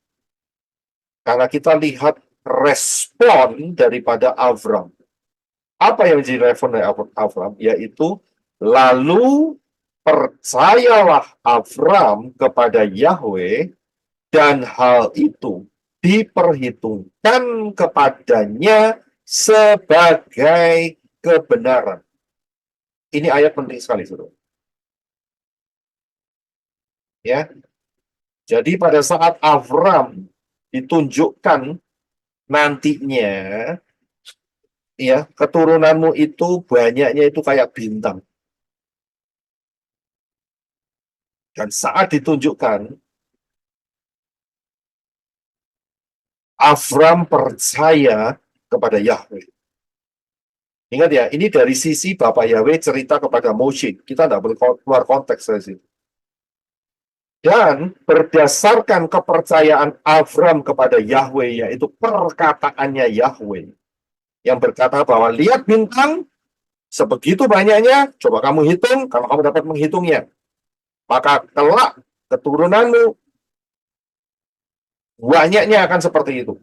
Karena kita lihat respon daripada Avram. Apa yang menjadi respon dari Avram? Yaitu, lalu percayalah Avram kepada Yahweh, dan hal itu diperhitungkan kepadanya sebagai kebenaran. Ini ayat penting sekali, saudara. Ya, jadi pada saat Avram ditunjukkan nantinya, ya, keturunanmu itu banyaknya itu kayak bintang. Dan saat ditunjukkan, Avram percaya kepada Yahweh. Ingat ya, ini dari sisi Bapak Yahweh cerita kepada Moshe. Kita tidak boleh keluar konteks dari situ. Dan berdasarkan kepercayaan Avram kepada Yahweh, yaitu perkataannya Yahweh, yang berkata bahwa lihat bintang, sebegitu banyaknya, coba kamu hitung, kalau kamu dapat menghitungnya, maka kelak keturunanmu banyaknya akan seperti itu.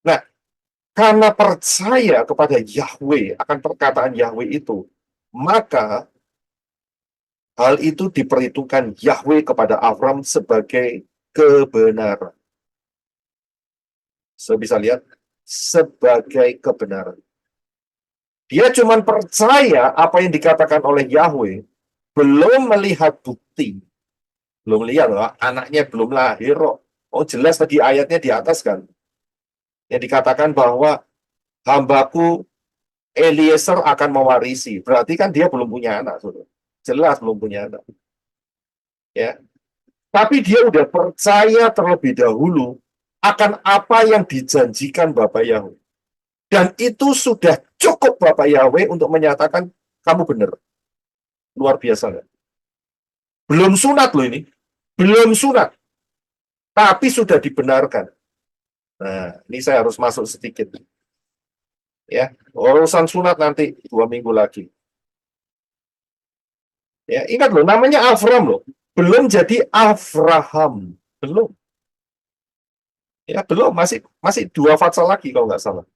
Nah, karena percaya kepada Yahweh, akan perkataan Yahweh itu, maka hal itu diperhitungkan Yahweh kepada Avram sebagai kebenaran. Saya bisa lihat, sebagai kebenaran. Dia cuma percaya apa yang dikatakan oleh Yahweh, belum melihat bukti. Belum lihat, anaknya belum lahir. Oh, jelas tadi ayatnya di atas kan. Yang dikatakan bahwa hambaku Eliezer akan mewarisi. Berarti kan dia belum punya anak, saudara. Jelas belum punya anak. Ya. Tapi dia udah percaya terlebih dahulu akan apa yang dijanjikan Bapak Yahweh. Dan itu sudah cukup Bapak Yahweh untuk menyatakan kamu benar. Luar biasa kan? Belum sunat loh ini. Belum sunat. Tapi sudah dibenarkan. Nah, ini saya harus masuk sedikit. Ya, urusan sunat nanti 2 minggu lagi. Ya, ingat loh, namanya Avram loh. Belum jadi Avraham. Belum. Ya, belum. Masih 2 fatsal lagi kalau nggak salah.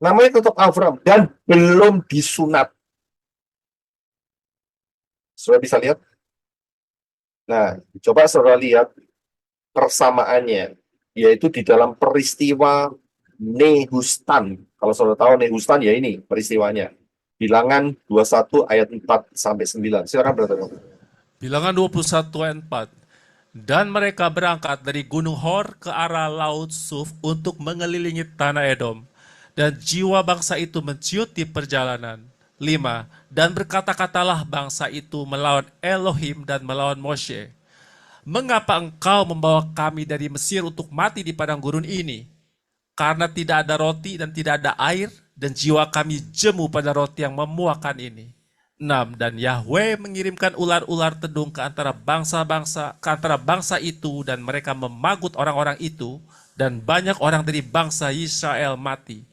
Namanya tetap Avram. Dan belum disunat. Sudah bisa lihat? Nah, coba saudara lihat persamaannya. Yaitu di dalam peristiwa Nehustan. Kalau saudara tahu Nehustan, ya ini peristiwanya. Bilangan 21 ayat 4 sampai 9. Silakan berarti. Bilangan 21 ayat 4. Dan mereka berangkat dari Gunung Hor ke arah Laut Suf untuk mengelilingi tanah Edom. Dan jiwa bangsa itu menciut di perjalanan. 5. Dan berkata-katalah bangsa itu melawan Elohim dan melawan Moshe. Mengapa engkau membawa kami dari Mesir untuk mati di padang gurun ini? Karena tidak ada roti dan tidak ada air, dan jiwa kami jemu pada roti yang memuakan ini. 6. Dan Yahweh mengirimkan ular-ular tedung ke antara bangsa itu, dan mereka memagut orang-orang itu, dan banyak orang dari bangsa Israel mati.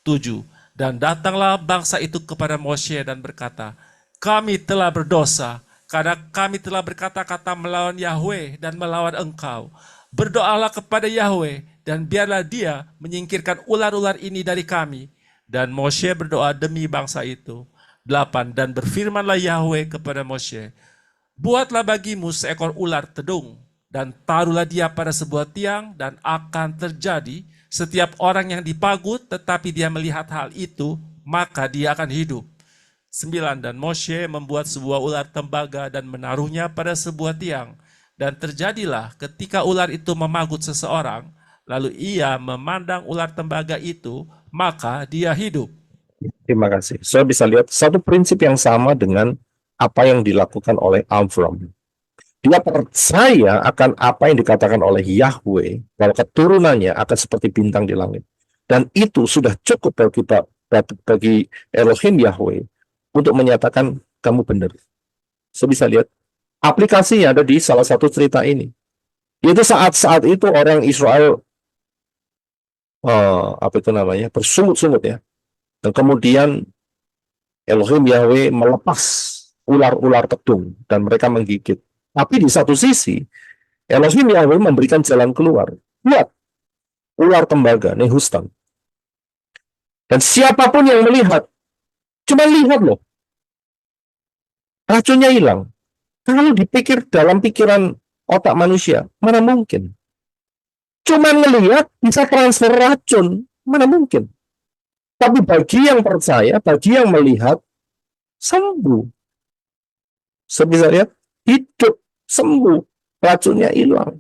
7. Dan datanglah bangsa itu kepada Moshe dan berkata, kami telah berdosa, karena kami telah berkata-kata melawan Yahweh dan melawan engkau. Berdoalah kepada Yahweh, dan biarlah dia menyingkirkan ular-ular ini dari kami. Dan Moshe berdoa demi bangsa itu. 8. Dan berfirmanlah Yahweh kepada Moshe, buatlah bagimu seekor ular tedung, dan taruhlah dia pada sebuah tiang, dan akan terjadi setiap orang yang dipagut, tetapi dia melihat hal itu, maka dia akan hidup. 9. Dan Moshe membuat sebuah ular tembaga dan menaruhnya pada sebuah tiang. Dan terjadilah ketika ular itu memagut seseorang, lalu ia memandang ular tembaga itu, maka dia hidup. Terima kasih. Saya bisa lihat satu prinsip yang sama dengan apa yang dilakukan oleh Avram. Dia percaya akan apa yang dikatakan oleh Yahweh, bahwa keturunannya akan seperti bintang di langit. Dan itu sudah cukup bagi Elohim Yahweh untuk menyatakan kamu benar. Saya bisa lihat aplikasinya ada di salah satu cerita ini. Yaitu saat-saat itu orang Israel bersungut-sungut ya. Dan kemudian Elohim Yahweh melepas ular-ular tedung dan mereka menggigit. Tapi di satu sisi Elohim Yahweh memberikan jalan keluar buat ular tembaga, Nehustan. Dan siapapun yang melihat, cuma lihat loh, racunnya hilang. Kalau dipikir dalam pikiran otak manusia, mana mungkin? Cuma melihat bisa transfer racun, mana mungkin? Tapi bagi yang percaya, bagi yang melihat, sembuh. Saya bisa lihat, hidup, sembuh, racunnya hilang.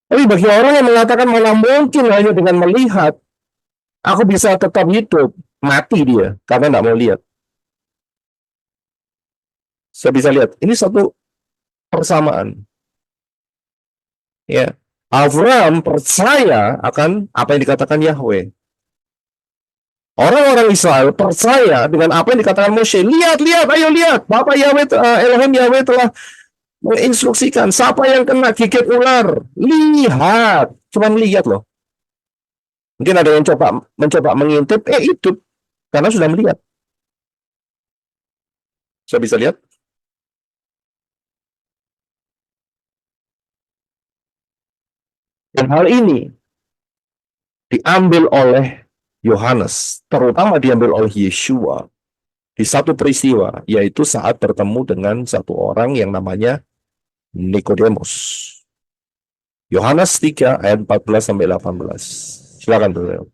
Tapi bagi orang yang mengatakan mana mungkin hanya dengan melihat, aku bisa tetap hidup, mati dia, karena tidak mau lihat. Saya bisa lihat, ini satu persamaan. Ya, Avram percaya akan apa yang dikatakan Yahweh. Orang-orang Israel percaya dengan apa yang dikatakan Moshe. Lihat, ayo lihat. Bapak Yahweh, Elohim Yahweh telah menginstruksikan. Siapa yang kena gigit ular? Lihat. Cuma lihat loh. Mungkin ada yang mencoba mengintip. Hidup. Karena sudah melihat. Saya bisa lihat. Dan hal ini diambil oleh Yohanes, terutama diambil oleh Yeshua di satu peristiwa, yaitu saat bertemu dengan satu orang yang namanya Nikodemus. Yohanes 3 ayat 14 sampai 18. Silakan beliau.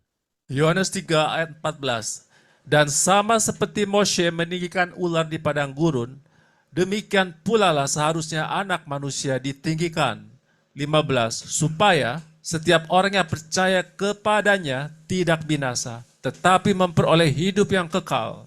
Yohanes 3 ayat 14. Dan sama seperti Moshe meninggikan ular di padang gurun, demikian pula lah seharusnya anak manusia ditinggikan. 15. Supaya setiap orang yang percaya kepadanya tidak binasa, tetapi memperoleh hidup yang kekal.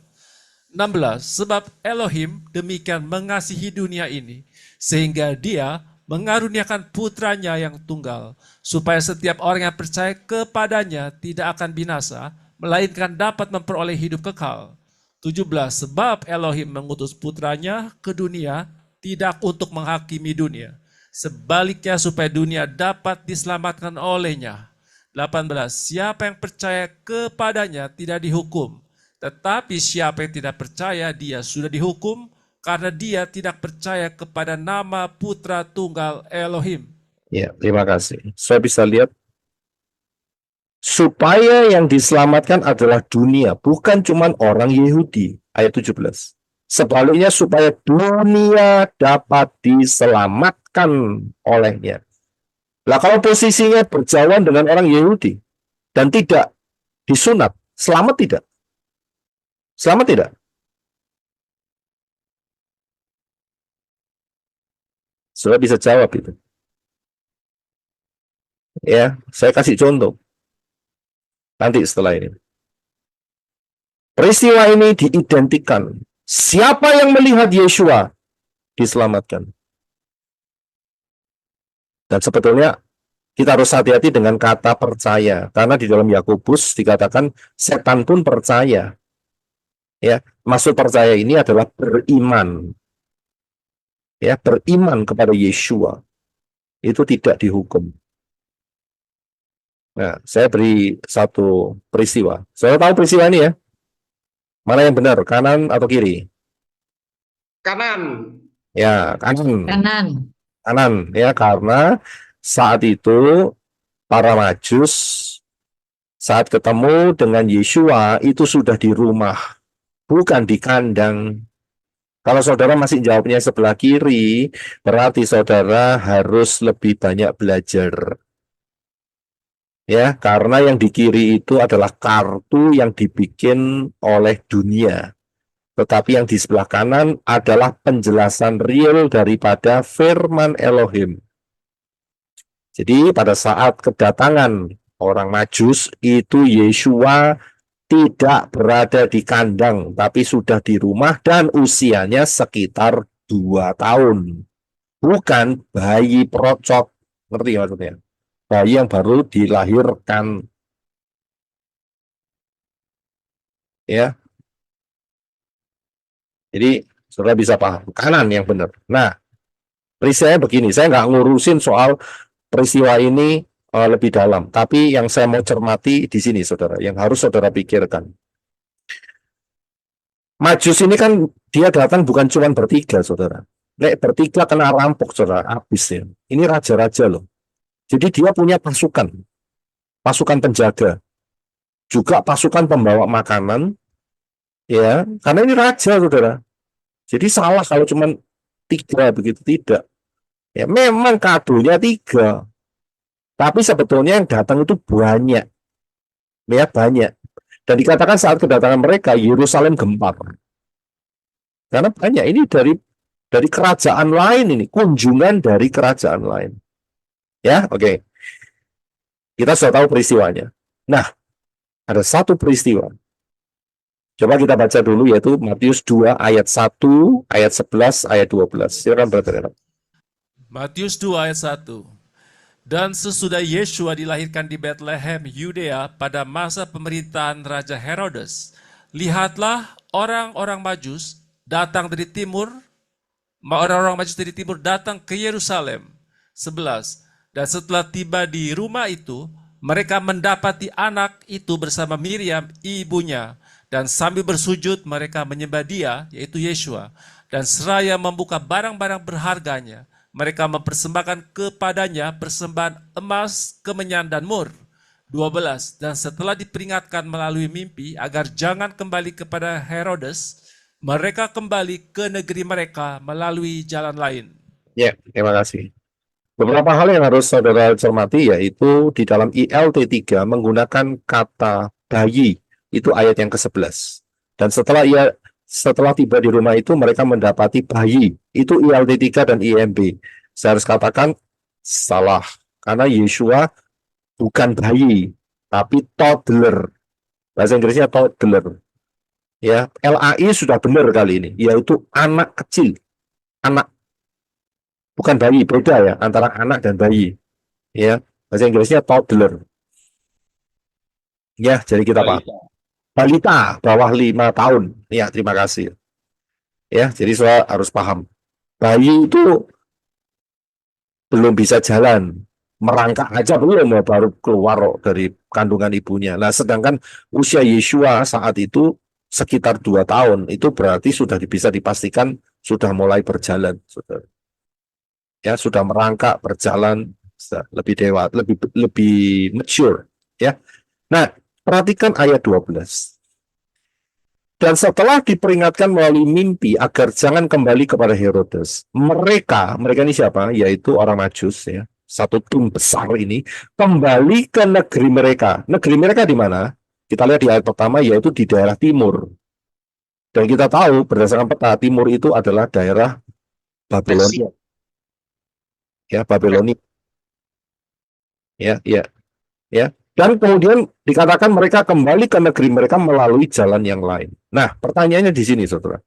16. Sebab Elohim demikian mengasihi dunia ini, sehingga dia mengaruniakan putranya yang tunggal, supaya setiap orang yang percaya kepadanya tidak akan binasa, melainkan dapat memperoleh hidup kekal. 17. Sebab Elohim mengutus putranya ke dunia, tidak untuk menghakimi dunia, sebaliknya supaya dunia dapat diselamatkan olehnya. 18. Siapa yang percaya kepadanya tidak dihukum, tetapi siapa yang tidak percaya dia sudah dihukum, karena dia tidak percaya kepada nama Putra Tunggal Elohim. Ya, terima kasih. Saya bisa lihat supaya yang diselamatkan adalah dunia, bukan cuma orang Yahudi. Ayat 17. Sebaliknya supaya dunia dapat diselamatkan olehnya. Lah kalau posisinya berjalan dengan orang Yahudi dan tidak disunat, selamat tidak? Selamat tidak? Saudara bisa jawab itu. Ya, saya kasih contoh nanti setelah ini. Peristiwa ini diidentikan. Siapa yang melihat Yeshua diselamatkan. Dan sebetulnya kita harus hati-hati dengan kata percaya, karena di dalam Yakobus dikatakan setan pun percaya. Ya, maksud percaya ini adalah beriman. Ya, beriman kepada Yeshua. Itu tidak dihukum. Nah, saya beri satu peristiwa. Saya tahu peristiwa ini ya. Mana yang benar, kanan atau kiri? Kanan. Ya, kanan. Kanan. Kanan, ya, karena saat itu para Majus saat ketemu dengan Yeshua itu sudah di rumah, bukan di kandang. Kalau saudara masih jawabnya sebelah kiri, berarti saudara harus lebih banyak belajar. Ya, karena yang di kiri itu adalah kartu yang dibikin oleh dunia. Tetapi yang di sebelah kanan adalah penjelasan real daripada firman Elohim. Jadi pada saat kedatangan orang Majus itu Yeshua tidak berada di kandang, tapi sudah di rumah dan usianya sekitar 2 tahun. Bukan bayi procot, ngerti maksudnya? Bayi yang baru dilahirkan. Ya, jadi saudara bisa paham, kanan yang benar. Nah, peristiwanya begini, saya nggak ngurusin soal peristiwa ini lebih dalam, tapi yang saya mau cermati di sini, saudara, yang harus saudara pikirkan. Majus ini kan dia datang bukan cuma bertiga, saudara. Nek bertiga kena rampok, saudara, habis ya. Ini raja-raja loh. Jadi dia punya pasukan, pasukan penjaga, juga pasukan pembawa makanan, ya, karena ini raja, saudara. Jadi salah kalau cuma 3 begitu, tidak. Ya memang kadonya 3, tapi sebetulnya yang datang itu banyak, ya banyak. Dan dikatakan saat kedatangan mereka Yerusalem gempar. Karena banyak ini dari kerajaan lain ini, kunjungan dari kerajaan lain. Ya, oke. Kita sudah tahu peristiwanya. Nah, ada satu peristiwa. Coba kita baca dulu, yaitu Matius 2 ayat 1, ayat 11, ayat 12. Silakan Brother. Matius 2 ayat 1. Dan sesudah Yeshua dilahirkan di Bethlehem, Yudea pada masa pemerintahan Raja Herodes, lihatlah orang-orang Majus datang dari timur, orang-orang Majus dari timur datang ke Yerusalem. 11. Dan setelah tiba di rumah itu, mereka mendapati anak itu bersama Miriam, ibunya, dan sambil bersujud mereka menyembah dia, yaitu Yeshua, dan seraya membuka barang-barang berharganya. Mereka mempersembahkan kepadanya persembahan emas, kemenyan, dan mur. 12. Dan setelah diperingatkan melalui mimpi agar jangan kembali kepada Herodes, mereka kembali ke negeri mereka melalui jalan lain. Ya, terima kasih. Beberapa hal yang harus saudara cermati, yaitu di dalam ILT 3 menggunakan kata bayi, itu ayat yang ke-11. Dan setelah tiba di rumah itu mereka mendapati bayi. Itu ILT 3 dan IMB. Saya harus katakan salah. Karena Yeshua bukan bayi, tapi toddler. Bahasa Inggrisnya toddler. Ya, LAI sudah benar kali ini, yaitu anak kecil. Anak. Bukan bayi, beda ya antara anak dan bayi. Ya, bahasa Inggrisnya toddler. Ya, jadi kita paham. Balita bawah 5 tahun. Ya, terima kasih. Ya, jadi saya harus paham. Bayi itu belum bisa jalan, merangkak aja belum, baru keluar dari kandungan ibunya. Nah, sedangkan usia Yeshua saat itu sekitar 2 tahun, itu berarti sudah bisa dipastikan sudah mulai berjalan, saudara. Ya, sudah merangkak, berjalan, lebih dewasa, lebih mature. Ya. Nah, perhatikan ayat 12. Dan setelah diperingatkan melalui mimpi agar jangan kembali kepada Herodes, mereka ini siapa? Yaitu orang Majus, ya, satu tim besar ini, kembali ke negeri mereka. Negeri mereka di mana? Kita lihat di ayat pertama, yaitu di daerah timur. Dan kita tahu berdasarkan peta, timur itu adalah daerah Babilonia. ya, Babilonia. Ya. Dan kemudian dikatakan mereka kembali ke negeri mereka melalui jalan yang lain. Nah, pertanyaannya di sini, saudara.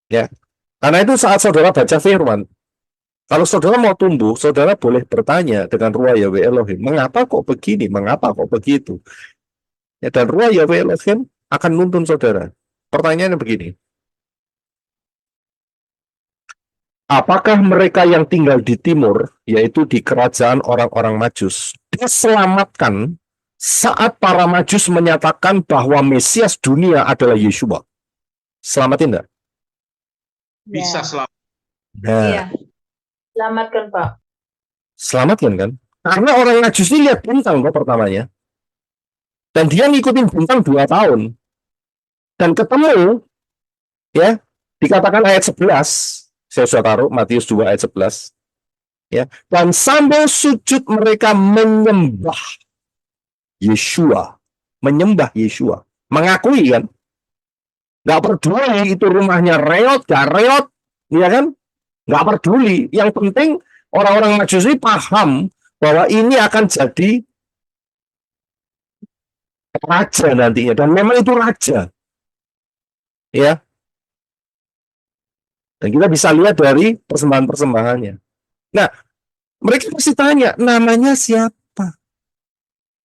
Ya, karena itu saat saudara baca firman, kalau saudara mau tumbuh, saudara boleh bertanya dengan Ruah Yahweh Elohim, mengapa kok begini, mengapa kok begitu? Ya, dan Ruah Yahweh Elohim akan nuntun saudara. Pertanyaannya begini, apakah mereka yang tinggal di timur, yaitu di kerajaan orang-orang Majus, diselamatkan saat para Majus menyatakan bahwa Mesias dunia adalah Yeshua? Selamatin enggak? Bisa selamat. Nah, Iya, selamatkan Pak. selamatkan kan? Karena orang Majus ini lihat bintang kok pertamanya. Dan dia ngikutin bintang 2 tahun. Dan ketemu, ya, dikatakan ayat 11, saya sudah taruh Matius 2 ayat 11, ya, dan sambil sujud mereka menyembah Yeshua, mengakui kan, nggak peduli itu rumahnya reot, gak reot, ya kan, nggak peduli. Yang penting orang-orang Majusi paham bahwa ini akan jadi raja nantinya, dan memang itu raja, ya. Dan kita bisa lihat dari persembahan-persembahannya. Nah, mereka pasti tanya, namanya siapa?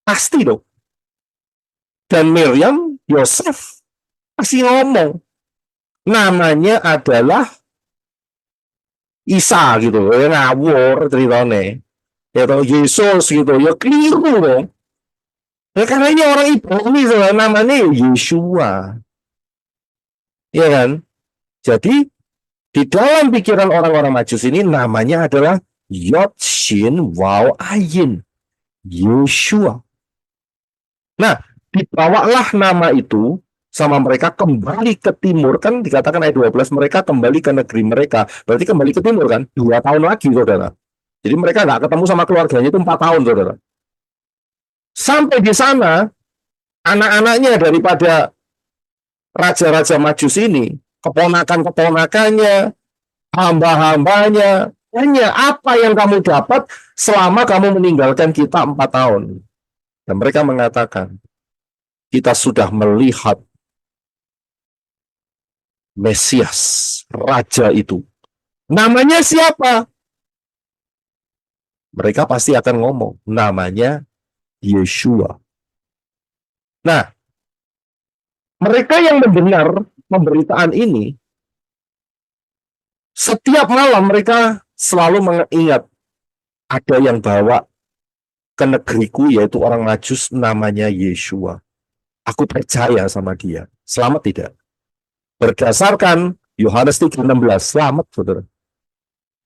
Pasti dong. Dan Miriam, Yosef, pasti ngomong. Namanya adalah Isa gitu, ya ngawur ceritanya. Ya tau Yesus gitu, ya keliru dong. Ya, karena ini orang Ibrani, namanya Yeshua. Ya kan? Jadi, di dalam pikiran orang-orang Majus ini namanya adalah Yod Shin Waw Ayin, Yeshua. Nah, dibawalah nama itu sama mereka kembali ke timur, kan dikatakan ayat 12 mereka kembali ke negeri mereka. Berarti kembali ke timur kan 2 tahun lagi, saudara. Jadi mereka nggak ketemu sama keluarganya itu 4 tahun, saudara. Sampai di sana anak-anaknya daripada raja-raja Majus ini, keponakan-keponakannya, hamba-hambanya, hanya apa yang kamu dapat selama kamu meninggalkan kita 4 tahun. Dan mereka mengatakan, kita sudah melihat Mesias, raja itu. Namanya siapa? Mereka pasti akan ngomong, namanya Yeshua. Nah, mereka yang mendengar pemberitaan ini, setiap malam mereka selalu mengingat, ada yang bawa ke negeriku, yaitu orang Majus, namanya Yeshua. Aku percaya sama dia. Selamat tidak? Berdasarkan Yohanes 3:16, selamat, saudara.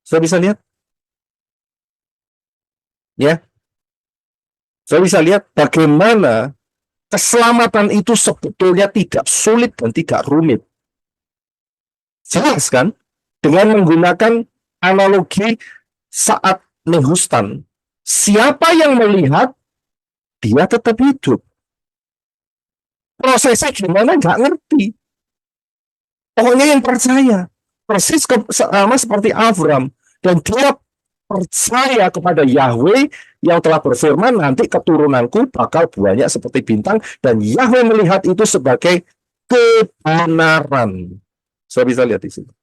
Saya bisa lihat? Ya. Saya bisa lihat bagaimana keselamatan itu sebetulnya tidak sulit dan tidak rumit. Jelas kan? Dengan menggunakan analogi saat Nehustan. Siapa yang melihat, dia tetap hidup. Prosesnya gimana nggak ngerti. Pokoknya yang percaya. Persis sama seperti Avram. Dan dia percaya kepada Yahweh yang telah berfirman, nanti keturunanku bakal banyak seperti bintang. Dan Yahweh melihat itu sebagai kebenaran. Saya bisa lihat di sini.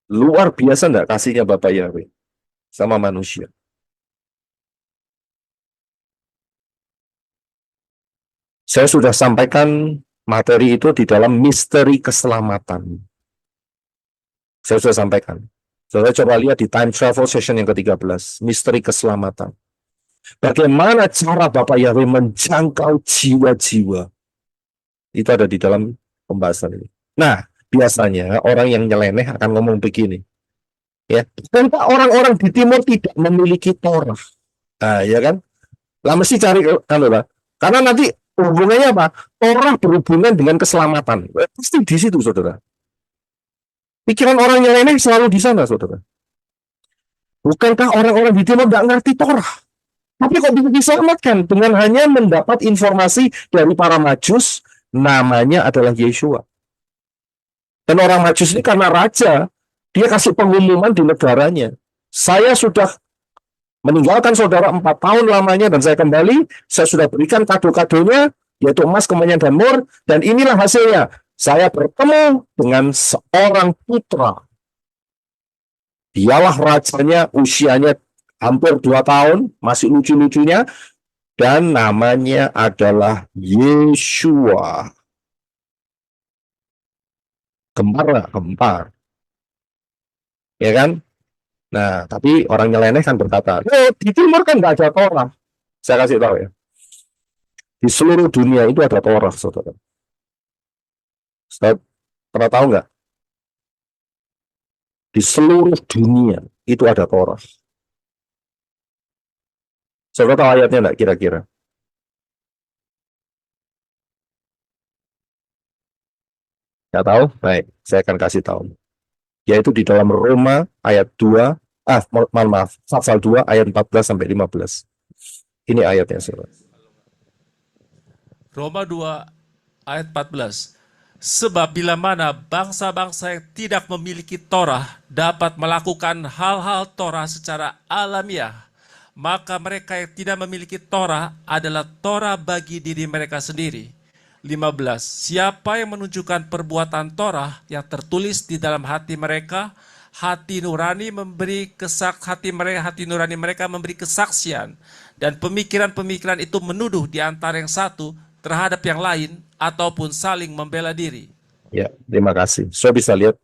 Luar biasa enggak kasihnya Bapak Yahweh sama manusia. Saya sudah sampaikan materi itu di dalam misteri keselamatan. Saya sudah sampaikan. Saudara coba lihat di Time Travel Session yang ke-13, misteri keselamatan. Bagaimana cara Bapak Yahweh menjangkau jiwa-jiwa. Itu ada di dalam pembahasan ini. Nah, biasanya orang yang nyeleneh akan ngomong begini. Ya, tentang orang-orang di timur tidak memiliki Torah. Nah, ya kan? Lah mesti cari karena nanti hubungannya apa? Torah berhubungan dengan keselamatan. Pasti di situ, saudara. Pikiran orang yang lainnya selalu di sana, saudara. Bukankah orang-orang di timur nggak ngerti Torah? Tapi kok bisa diselamatkan dengan hanya mendapat informasi dari para Majus, namanya adalah Yeshua. Dan orang Majus ini karena raja, Dia kasih pengumuman di negaranya. Saya sudah meninggalkan saudara 4 tahun lamanya dan saya kembali, saya sudah berikan kado-kadonya, yaitu emas, kemenyan, dan mur, dan inilah hasilnya. Saya bertemu dengan seorang putra. Dialah rajanya, usianya hampir 2 tahun, masih lucu-lucunya, dan namanya adalah Yeshua. Gempar nggak? Gempar. Ya kan? Nah, tapi orang nyeleneh kan berkata, di timur kan nggak ada Torah. Saya kasih tahu ya. Di seluruh dunia itu ada Torah, saudara. Saudara pernah tahu nggak? Di seluruh dunia itu ada Torah. Saudara tahu ayatnya nggak kira-kira? Nggak tahu? Baik, saya akan kasih tahu. Yaitu di dalam Roma ayat 2, maaf, pasal 2 ayat 14 sampai 15. Ini ayatnya, saudara. Roma 2 ayat 14. Sebab bila mana bangsa-bangsa yang tidak memiliki Torah dapat melakukan hal-hal Torah secara alamiah, maka mereka yang tidak memiliki Torah adalah Torah bagi diri mereka sendiri. 15. Siapa yang menunjukkan perbuatan Torah yang tertulis di dalam hati mereka, hati nurani mereka memberi kesaksian, dan pemikiran-pemikiran itu menuduh di antara yang satu terhadap yang lain ataupun saling membela diri. Ya, terima kasih. Saya bisa lihat.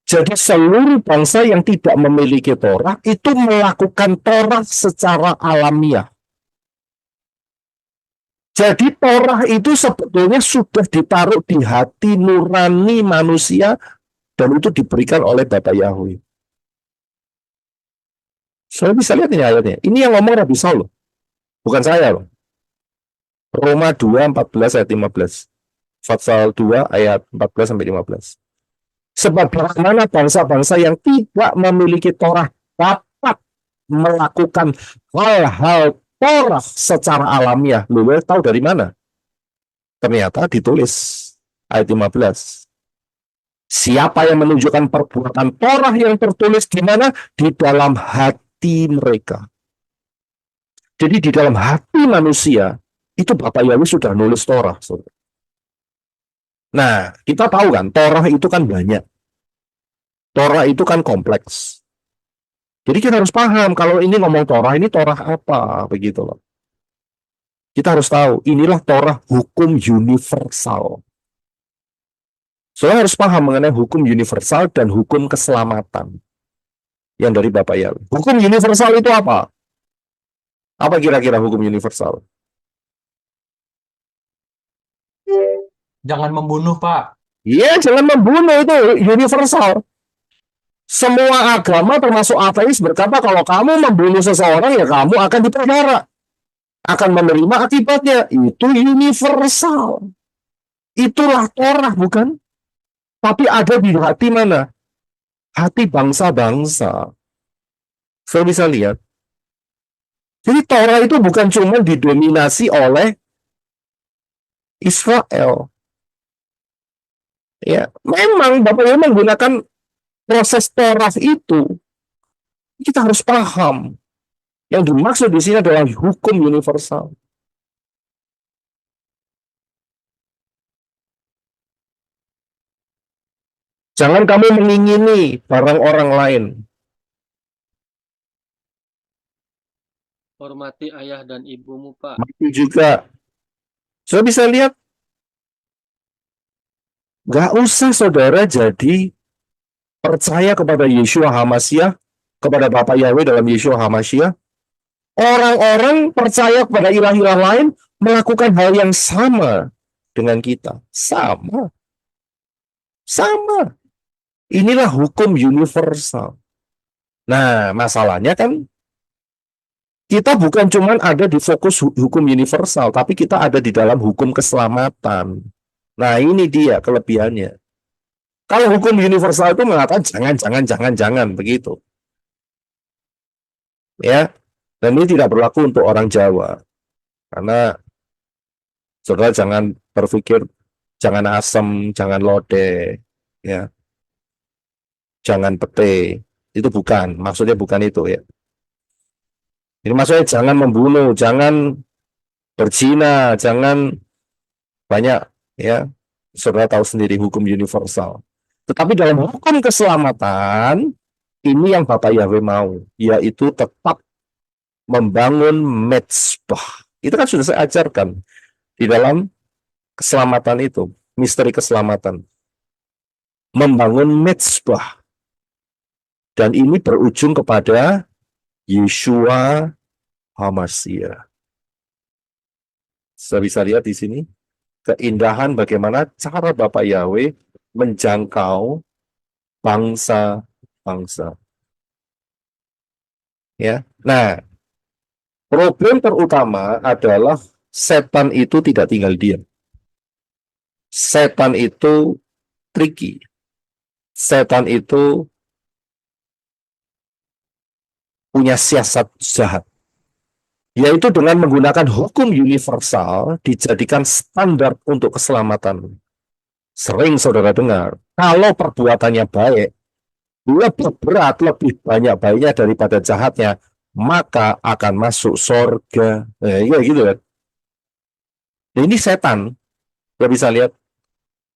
Jadi seluruh bangsa yang tidak memiliki Torah itu melakukan Torah secara alamiah. Jadi Torah itu sebetulnya sudah ditaruh di hati nurani manusia dan itu diberikan oleh Bapa Yahweh. Saya bisa lihat ini ayatnya. Ini yang ngomong Rabi Saul, bukan saya loh. Roma 2, 14 ayat 15. Fatsal 2 ayat 14 sampai 15. Sebab bagaimana bangsa-bangsa yang tidak memiliki Torah dapat melakukan hal-hal Torah secara alamiah. Lu tahu dari mana? Ternyata ditulis ayat 15. Siapa yang menunjukkan perbuatan Torah yang tertulis di mana? Di dalam hati mereka. Jadi di dalam hati manusia, itu Bapak Yahweh sudah nulis Torah. Nah, kita tahu kan, Torah itu kan banyak. Torah itu kan kompleks. Jadi kita harus paham, kalau ini ngomong Torah, ini Torah apa? Begitu loh. Kita harus tahu, inilah Torah hukum universal. Soalnya harus paham mengenai hukum universal dan hukum keselamatan yang dari Bapak Yahweh. Hukum universal itu apa? Apa kira-kira hukum universal? Jangan membunuh, Pak. Iya, jangan membunuh, itu universal. Semua agama termasuk ateis berkata kalau kamu membunuh seseorang ya kamu akan dipenjara. Akan menerima akibatnya. Itu universal. Itulah Torah, bukan? Tapi ada di hati mana? Hati bangsa-bangsa. Saya bisa lihat. Jadi Torah itu bukan cuma didominasi oleh Israel. Ya, memang Bapak Ibu menggunakan proses Torah itu. Kita harus paham. Yang dimaksud di sini adalah hukum universal. Jangan kamu mengingini barang orang lain. Hormati ayah dan ibumu, Pak. Itu juga. Saya bisa lihat. Gak usah saudara jadi percaya kepada Yeshua HaMashiach, kepada Bapak Yahweh dalam Yeshua HaMashiach. Orang-orang percaya kepada ilah-ilah lain melakukan hal yang sama dengan kita. Sama. Sama. Inilah hukum universal. Nah, masalahnya kan kita bukan cuma ada di fokus hukum universal, tapi kita ada di dalam hukum keselamatan. Nah, ini dia kelebihannya. Kalau hukum universal itu mengatakan jangan, begitu. Ya, dan ini tidak berlaku untuk orang Jawa. Karena saudara jangan berpikir jangan asem, jangan lodeh, ya. jangan pete. Itu bukan, maksudnya bukan itu ya. Ini maksudnya jangan membunuh, jangan berzina, jangan banyak ya. Saudara tahu sendiri hukum universal. Tetapi dalam hukum keselamatan, ini yang Bapak Yahweh mau, yaitu tetap membangun mezbah. Itu kan sudah saya ajarkan di dalam keselamatan itu, misteri keselamatan. Membangun mezbah. Dan ini berujung kepada Yeshua HaMashiach. Saya bisa lihat di sini keindahan bagaimana cara Bapak Yahweh menjangkau bangsa-bangsa. Ya. Nah, problem terutama adalah setan itu tidak tinggal diam. Setan itu tricky. Setan itu punya siasat jahat. Yaitu dengan menggunakan hukum universal dijadikan standar untuk keselamatan. Sering saudara dengar, kalau perbuatannya baik, lebih berat, lebih banyak baiknya daripada jahatnya, maka akan masuk surga. Iya gitu kan. Ini setan, kita bisa lihat,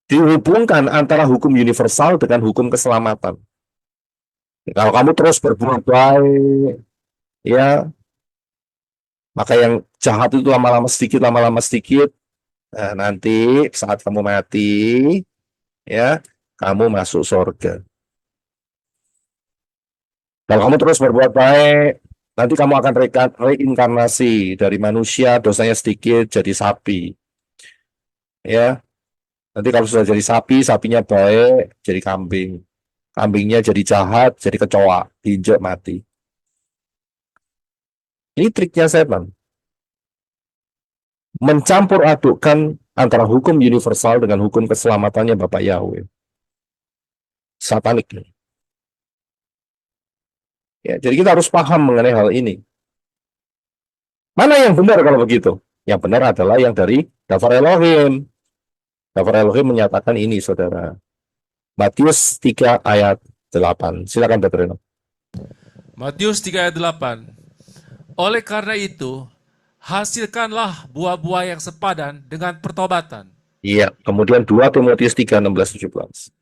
dihubungkan antara hukum universal dengan hukum keselamatan. Kalau kamu terus berbuat baik, ya, maka yang jahat itu lama-lama sedikit, nah, nanti saat kamu mati, ya, kamu masuk surga. Kalau kamu terus berbuat baik, nanti kamu akan reinkarnasi dari manusia, dosanya sedikit jadi sapi. Ya, nanti kalau sudah jadi sapi, sapinya baik, jadi kambing. Kambingnya jadi jahat, jadi kecoa, diinjak mati. Ini triknya setan. Mencampur adukkan antara hukum universal dengan hukum keselamatannya Bapak Yahweh. Satanik. Ya, jadi kita harus paham mengenai hal ini. Mana yang benar kalau begitu? Yang benar adalah yang dari Daftar Elohim. Daftar Elohim menyatakan ini, saudara. Matius 3 ayat 8. Silakan, Dr. Reno. Matius 3 ayat 8. Oleh karena itu, hasilkanlah buah-buah yang sepadan dengan pertobatan. Iya, kemudian 2 Timotius 3, 16, 17.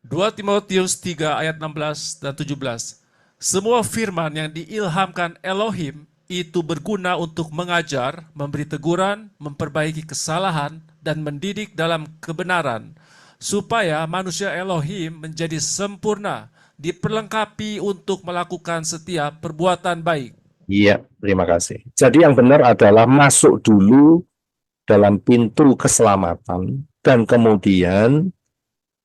2 Timotius 3 ayat 16 dan 17. Semua firman yang diilhamkan Elohim itu berguna untuk mengajar, memberi teguran, memperbaiki kesalahan, dan mendidik dalam kebenaran, supaya manusia Elohim menjadi sempurna, diperlengkapi untuk melakukan setiap perbuatan baik. Iya, terima kasih. Jadi yang benar adalah masuk dulu dalam pintu keselamatan, dan kemudian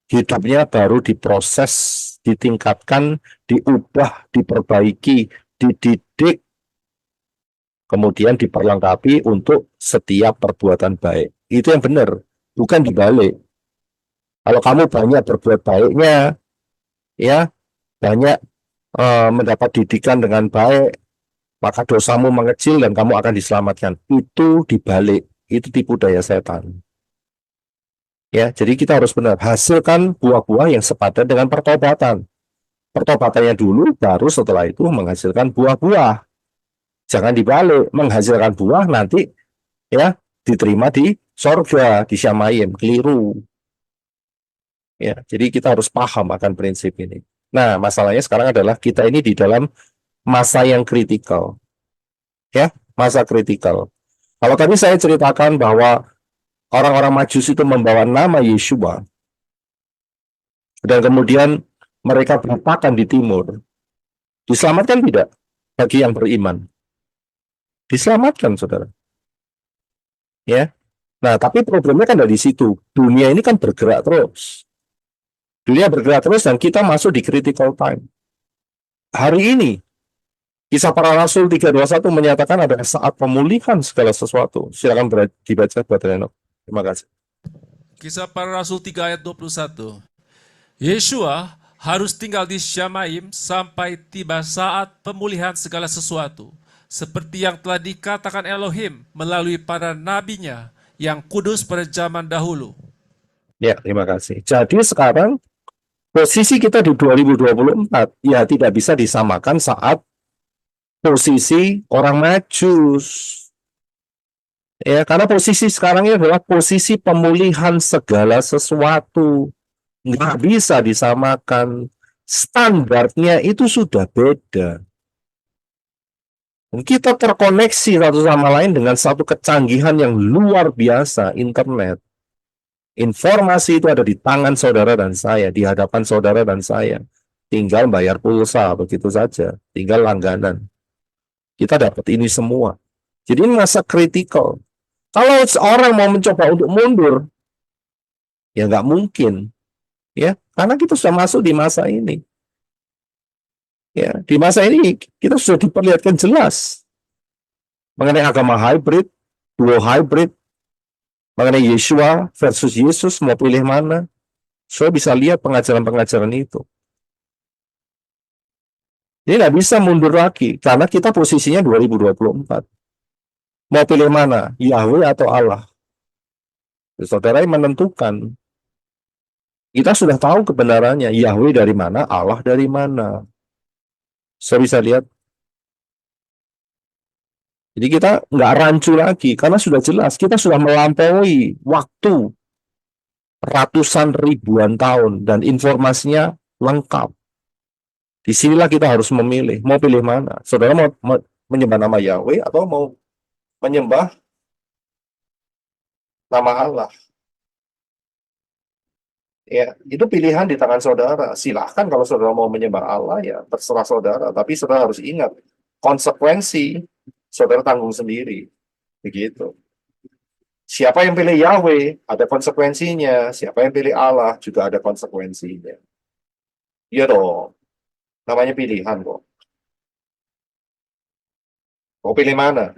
hidupnya baru diproses, ditingkatkan, diubah, diperbaiki, dididik, kemudian diperlengkapi untuk setiap perbuatan baik. Itu yang benar, bukan dibalik. Kalau kamu banyak berbuat baiknya, ya, banyak mendapat didikan dengan baik, maka dosamu mengecil dan kamu akan diselamatkan. Itu dibalik, itu tipu daya setan. Ya, jadi kita harus benar hasilkan buah-buah yang sepadan dengan pertobatan. Pertobatannya dulu, baru setelah itu menghasilkan buah-buah. Jangan dibalik, menghasilkan buah nanti ya diterima di sorga, di Syamayim, keliru. Ya, jadi kita harus paham akan prinsip ini. Nah, masalahnya sekarang adalah kita ini di dalam masa yang kritikal. Ya, masa kritikal. Kalau tadi saya ceritakan bahwa orang-orang Majus itu membawa nama Yeshua, dan kemudian mereka berpakan di timur, diselamatkan tidak bagi yang beriman? Diselamatkan, saudara. Ya. Nah, tapi problemnya kan dari situ. Dunia ini kan bergerak terus. Dunia bergerak terus dan kita masuk di critical time. Hari ini, Kisah Para Rasul 3:21 menyatakan ada saat pemulihan segala sesuatu. Silakan dibaca, Buat Reno. Terima kasih. Kisah Para Rasul 3 ayat 21. Yeshua harus tinggal di Syamayim sampai tiba saat pemulihan segala sesuatu, seperti yang telah dikatakan Elohim melalui para nabinya yang kudus pada zaman dahulu. Ya, terima kasih. Jadi sekarang Posisi kita di 2024 ya tidak bisa disamakan saat posisi orang Majus. Ya, karena posisi sekarang ini adalah posisi pemulihan segala sesuatu. Nggak bisa disamakan. Standarnya itu sudah beda. Kita terkoneksi satu sama lain dengan satu kecanggihan yang luar biasa, internet. Informasi itu ada di tangan saudara dan saya, di hadapan saudara dan saya. Tinggal bayar pulsa, begitu saja. Tinggal langganan. Kita dapat ini semua. Jadi ini masa kritikal. Kalau seorang mau mencoba untuk mundur, ya nggak mungkin. Ya, karena kita sudah masuk di masa ini. Ya, di masa ini kita sudah diperlihatkan jelas mengenai agama hybrid, duo hybrid, mengenai Yeshua versus Yesus, mau pilih mana. Saya bisa lihat pengajaran-pengajaran itu. Ini nggak bisa mundur lagi, karena kita posisinya 2024. Mau pilih mana, Yahweh atau Allah? Saudara yang menentukan. Kita sudah tahu kebenarannya, Yahweh dari mana, Allah dari mana. Saya bisa lihat. Jadi kita nggak rancu lagi, karena sudah jelas, kita sudah melampaui waktu ratusan ribuan tahun, dan informasinya lengkap. Disinilah kita harus memilih, mau pilih mana. Saudara mau menyembah nama Yahweh, atau mau menyembah nama Allah. Ya, itu pilihan di tangan saudara. Silahkan kalau saudara mau menyembah Allah, ya terserah saudara. Tapi saudara harus ingat, konsekuensi saudara tanggung sendiri. Begitu. Siapa yang pilih Yahweh, ada konsekuensinya. Siapa yang pilih Allah, juga ada konsekuensinya. Iya dong. Namanya pilihan kok. Mau pilih mana?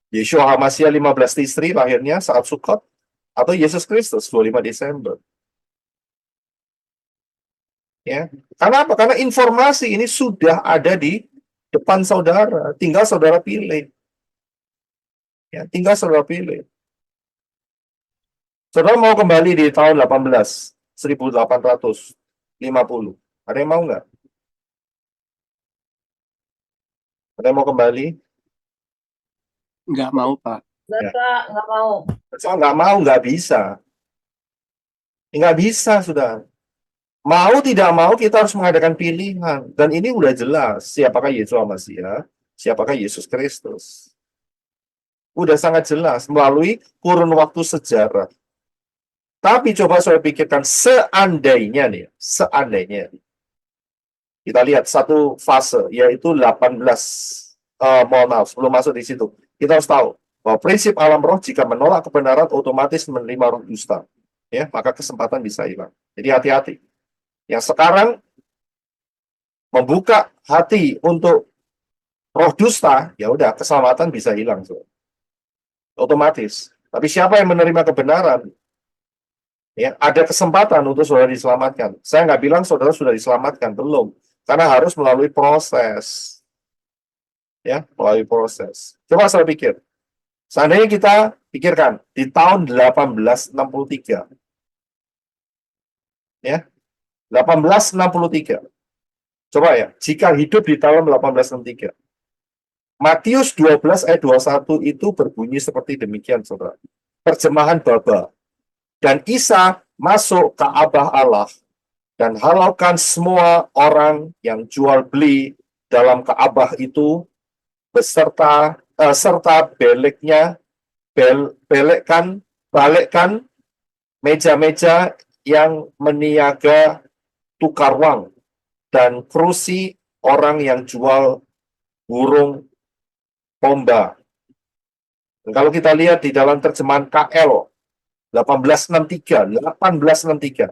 Yeshua HaMashiach 15 Tisri lahirnya saat Sukkot, atau Yesus Kristus 25 Desember. Ya, karena apa? Karena informasi ini sudah ada di depan saudara, tinggal saudara pilih. Ya, tinggal saudara pilih. Saudara mau kembali di tahun 1850. Ada yang mau nggak? Ada yang mau kembali? Nggak mau, Pak. Enggak, Kak, nggak mau. Soal nggak mau, nggak bisa. Nggak bisa, sudah. Mau tidak mau kita harus mengadakan pilihan. Dan ini udah jelas. Siapakah Yesus HaMashiach? Siapakah Yesus Kristus? Udah sangat jelas melalui kurun waktu sejarah. Tapi coba saya pikirkan, seandainya nih, seandainya kita lihat satu fase, yaitu 18. Mohon maaf, sebelum masuk di situ, kita harus tahu bahwa prinsip alam roh, jika menolak kebenaran otomatis menerima roh dusta. Ya, maka kesempatan bisa hilang. Jadi hati-hati. Yang sekarang membuka hati untuk roh dusta, ya udah keselamatan bisa hilang, so. Otomatis. Tapi siapa yang menerima kebenaran, ya ada kesempatan untuk saudara diselamatkan. Saya nggak bilang saudara sudah diselamatkan, belum, karena harus melalui proses, ya melalui proses. Coba saya pikir, seandainya kita pikirkan di tahun 1863, ya 1863. Coba ya, jika hidup di tahun 1863. Matius 12 ayat 21 itu berbunyi seperti demikian, saudara. Terjemahan Baba. Dan Isa masuk ke Ka'bah Allah dan halaukan semua orang yang jual beli dalam Ka'bah itu beserta serta balikkan meja-meja yang meniaga tukar uang dan kerusi orang yang jual burung pomba. Dan kalau kita lihat di dalam terjemahan KL 1863,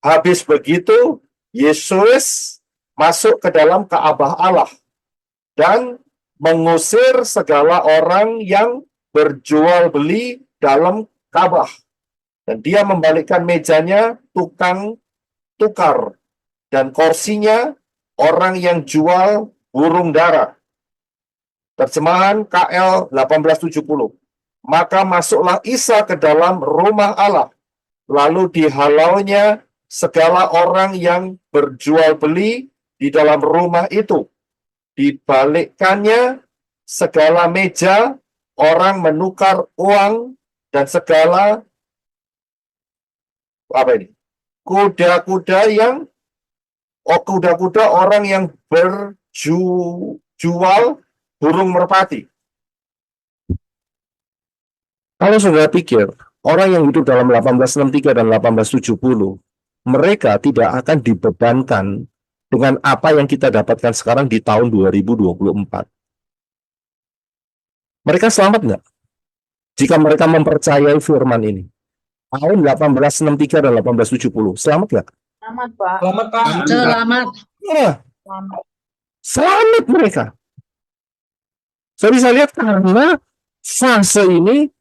habis begitu Yesus masuk ke dalam Ka'bah Allah dan mengusir segala orang yang berjual beli dalam Ka'bah. Dan dia membalikkan mejanya tukang tukar dan kursinya orang yang jual burung dara. Terjemahan KL 1870. Maka masuklah Isa ke dalam rumah Allah, lalu dihalaunya segala orang yang berjual beli di dalam rumah itu. Dibalikkannya segala meja, orang menukar uang, dan segala apa ini? Kuda-kuda orang yang berjual burung merpati. Kalau saudara pikir orang yang hidup dalam 1863 dan 1870, mereka tidak akan dibebankan dengan apa yang kita dapatkan sekarang di tahun 2024. Mereka selamat nggak? Jika mereka mempercayai firman ini. Tahun 1863 dan 1870. Selamat nggak? Selamat, Pak. Selamat, Pak. Selamat. Ya, Selamat. selamat mereka. Saya bisa lihat karena fase ini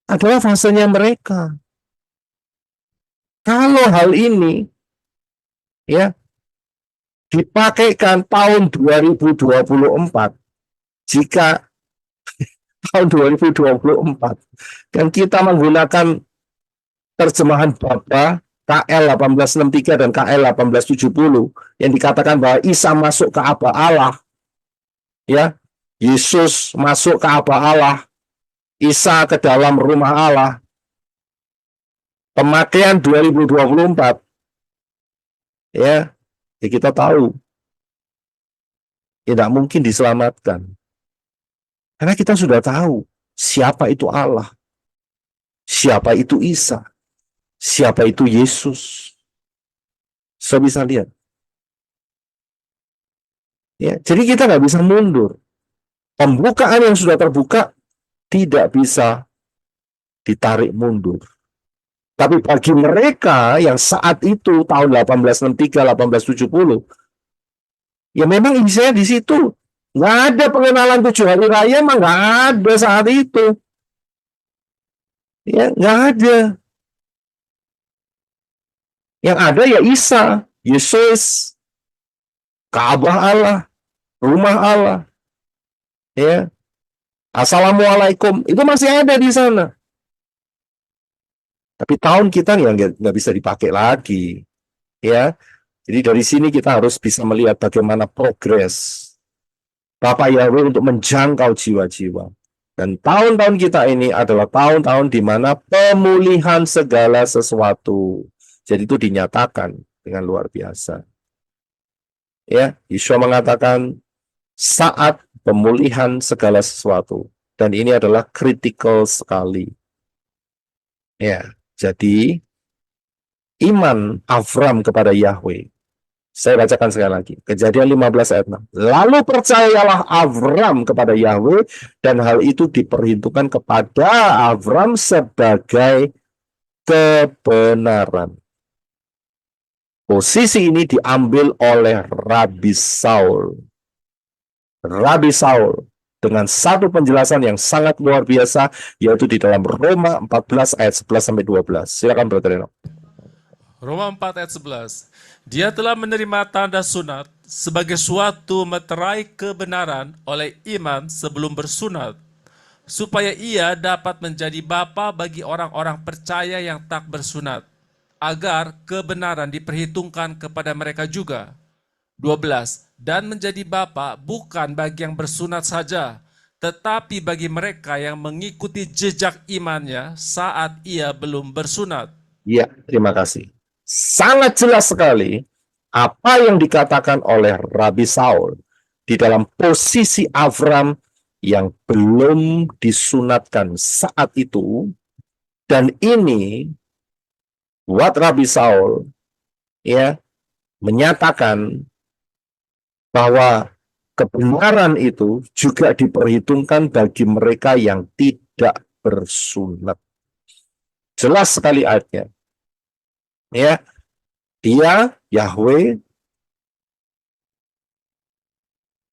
adalah fasenya mereka. Kalau hal ini ya dipakaikan tahun 2024, jika tahun 2024 kan kita menggunakan terjemahan Bapa KL 1863 dan KL 1870 yang dikatakan bahwa Isa masuk ke Aba Allah, ya, Yesus masuk ke Aba Allah, Isa ke dalam rumah Allah. Pemakaian 2024, ya kita tahu tidak mungkin diselamatkan. Karena kita sudah tahu siapa itu Allah, siapa itu Isa, siapa itu Yesus. Saya bisa lihat. Ya, jadi kita nggak bisa mundur. Pembukaan yang sudah terbuka tidak bisa ditarik mundur. Tapi bagi mereka yang saat itu tahun 1863, 1870, ya memang isinya di situ. Nggak ada pengenalan 7 hari raya, emang nggak ada saat itu. Ya, nggak ada. Yang ada ya Isa, Yesus, Ka'bah Allah, rumah Allah. Ya. Assalamualaikum, itu masih ada di sana. Tapi tahun kita ya nggak bisa dipakai lagi. Ya. Jadi dari sini kita harus bisa melihat bagaimana progres Bapak Yahweh untuk menjangkau jiwa-jiwa. Dan tahun-tahun kita ini adalah tahun-tahun di mana pemulihan segala sesuatu. Jadi itu dinyatakan dengan luar biasa. Ya, Yeshua mengatakan saat pemulihan segala sesuatu. Dan ini adalah kritikal sekali. Ya, jadi iman Avram kepada Yahweh. Saya bacakan sekali lagi. Kejadian 15 ayat 6. Lalu percayalah Avram kepada Yahweh, dan hal itu diperhitungkan kepada Avram sebagai kebenaran. Posisi ini diambil oleh Rabi Saul. Rabi Saul dengan satu penjelasan yang sangat luar biasa, yaitu di dalam Roma 14 ayat 11-12. Silakan Brother Reno. Roma 4 ayat 11. Dia telah menerima tanda sunat sebagai suatu meterai kebenaran oleh iman sebelum bersunat, supaya ia dapat menjadi bapa bagi orang-orang percaya yang tak bersunat, agar kebenaran diperhitungkan kepada mereka juga. 12. Dan menjadi bapa bukan bagi yang bersunat saja, tetapi bagi mereka yang mengikuti jejak imannya saat ia belum bersunat. Ya, terima kasih. Sangat jelas sekali apa yang dikatakan oleh Rabi Saul di dalam posisi Avram yang belum disunatkan saat itu. Dan ini buat Rabi Saul ya menyatakan bahwa kebenaran itu juga diperhitungkan bagi mereka yang tidak bersunat. Jelas sekali ayatnya. Ya, dia Yahweh.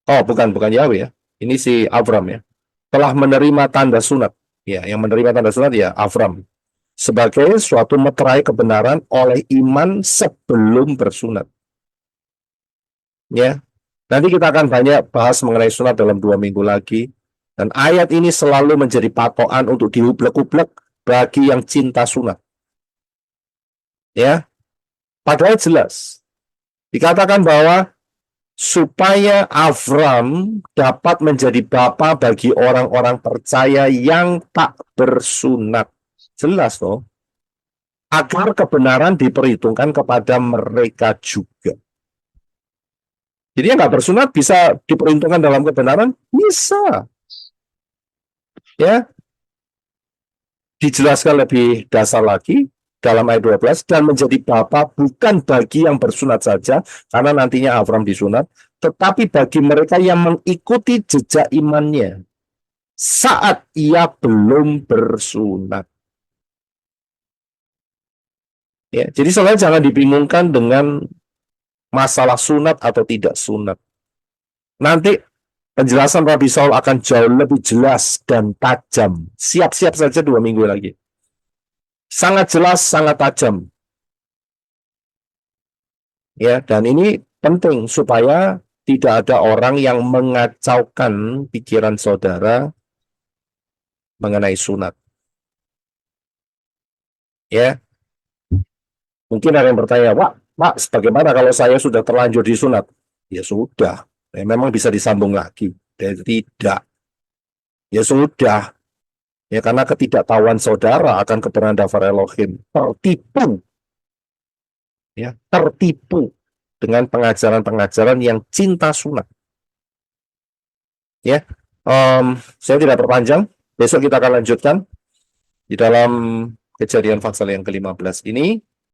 Oh, bukan Yahweh ya. Ini si Avram ya. Telah menerima tanda sunat. Ya, yang menerima tanda sunat ya Avram. Sebagai suatu meterai kebenaran oleh iman sebelum bersunat. Ya. Nanti kita akan banyak bahas mengenai sunat dalam 2 minggu lagi. Dan ayat ini selalu menjadi patokan untuk diublek-ublek bagi yang cinta sunat. Ya. Padahal jelas. Dikatakan bahwa supaya Avram dapat menjadi bapa bagi orang-orang percaya yang tak bersunat. Jelas toh. Agar kebenaran diperhitungkan kepada mereka juga. Jadi yang nggak bersunat bisa diperhitungkan dalam kebenaran? Bisa. Ya. Dijelaskan lebih dasar lagi dalam ayat 12, dan menjadi bapa bukan bagi yang bersunat saja, karena nantinya Avram disunat, tetapi bagi mereka yang mengikuti jejak imannya saat ia belum bersunat. Ya, jadi soalnya jangan dibingungkan dengan masalah sunat atau tidak sunat. Nanti penjelasan Rabbi Saul akan jauh lebih jelas dan tajam. Siap-siap saja 2 minggu lagi. Sangat jelas, sangat tajam. Ya, dan ini penting supaya tidak ada orang yang mengacaukan pikiran saudara mengenai sunat. Ya. Mungkin ada yang bertanya, Pak, bagaimana kalau saya sudah terlanjur disunat? Ya sudah, ya, memang bisa disambung lagi. Ya, tidak. Ya sudah. Ya, karena ketidaktahuan saudara akan kebenaran daftar Elohim. Tertipu. Ya, tertipu dengan pengajaran-pengajaran yang cinta sunat. Ya, saya tidak perpanjang. Besok kita akan lanjutkan di dalam Kejadian pasal yang ke-15 ini.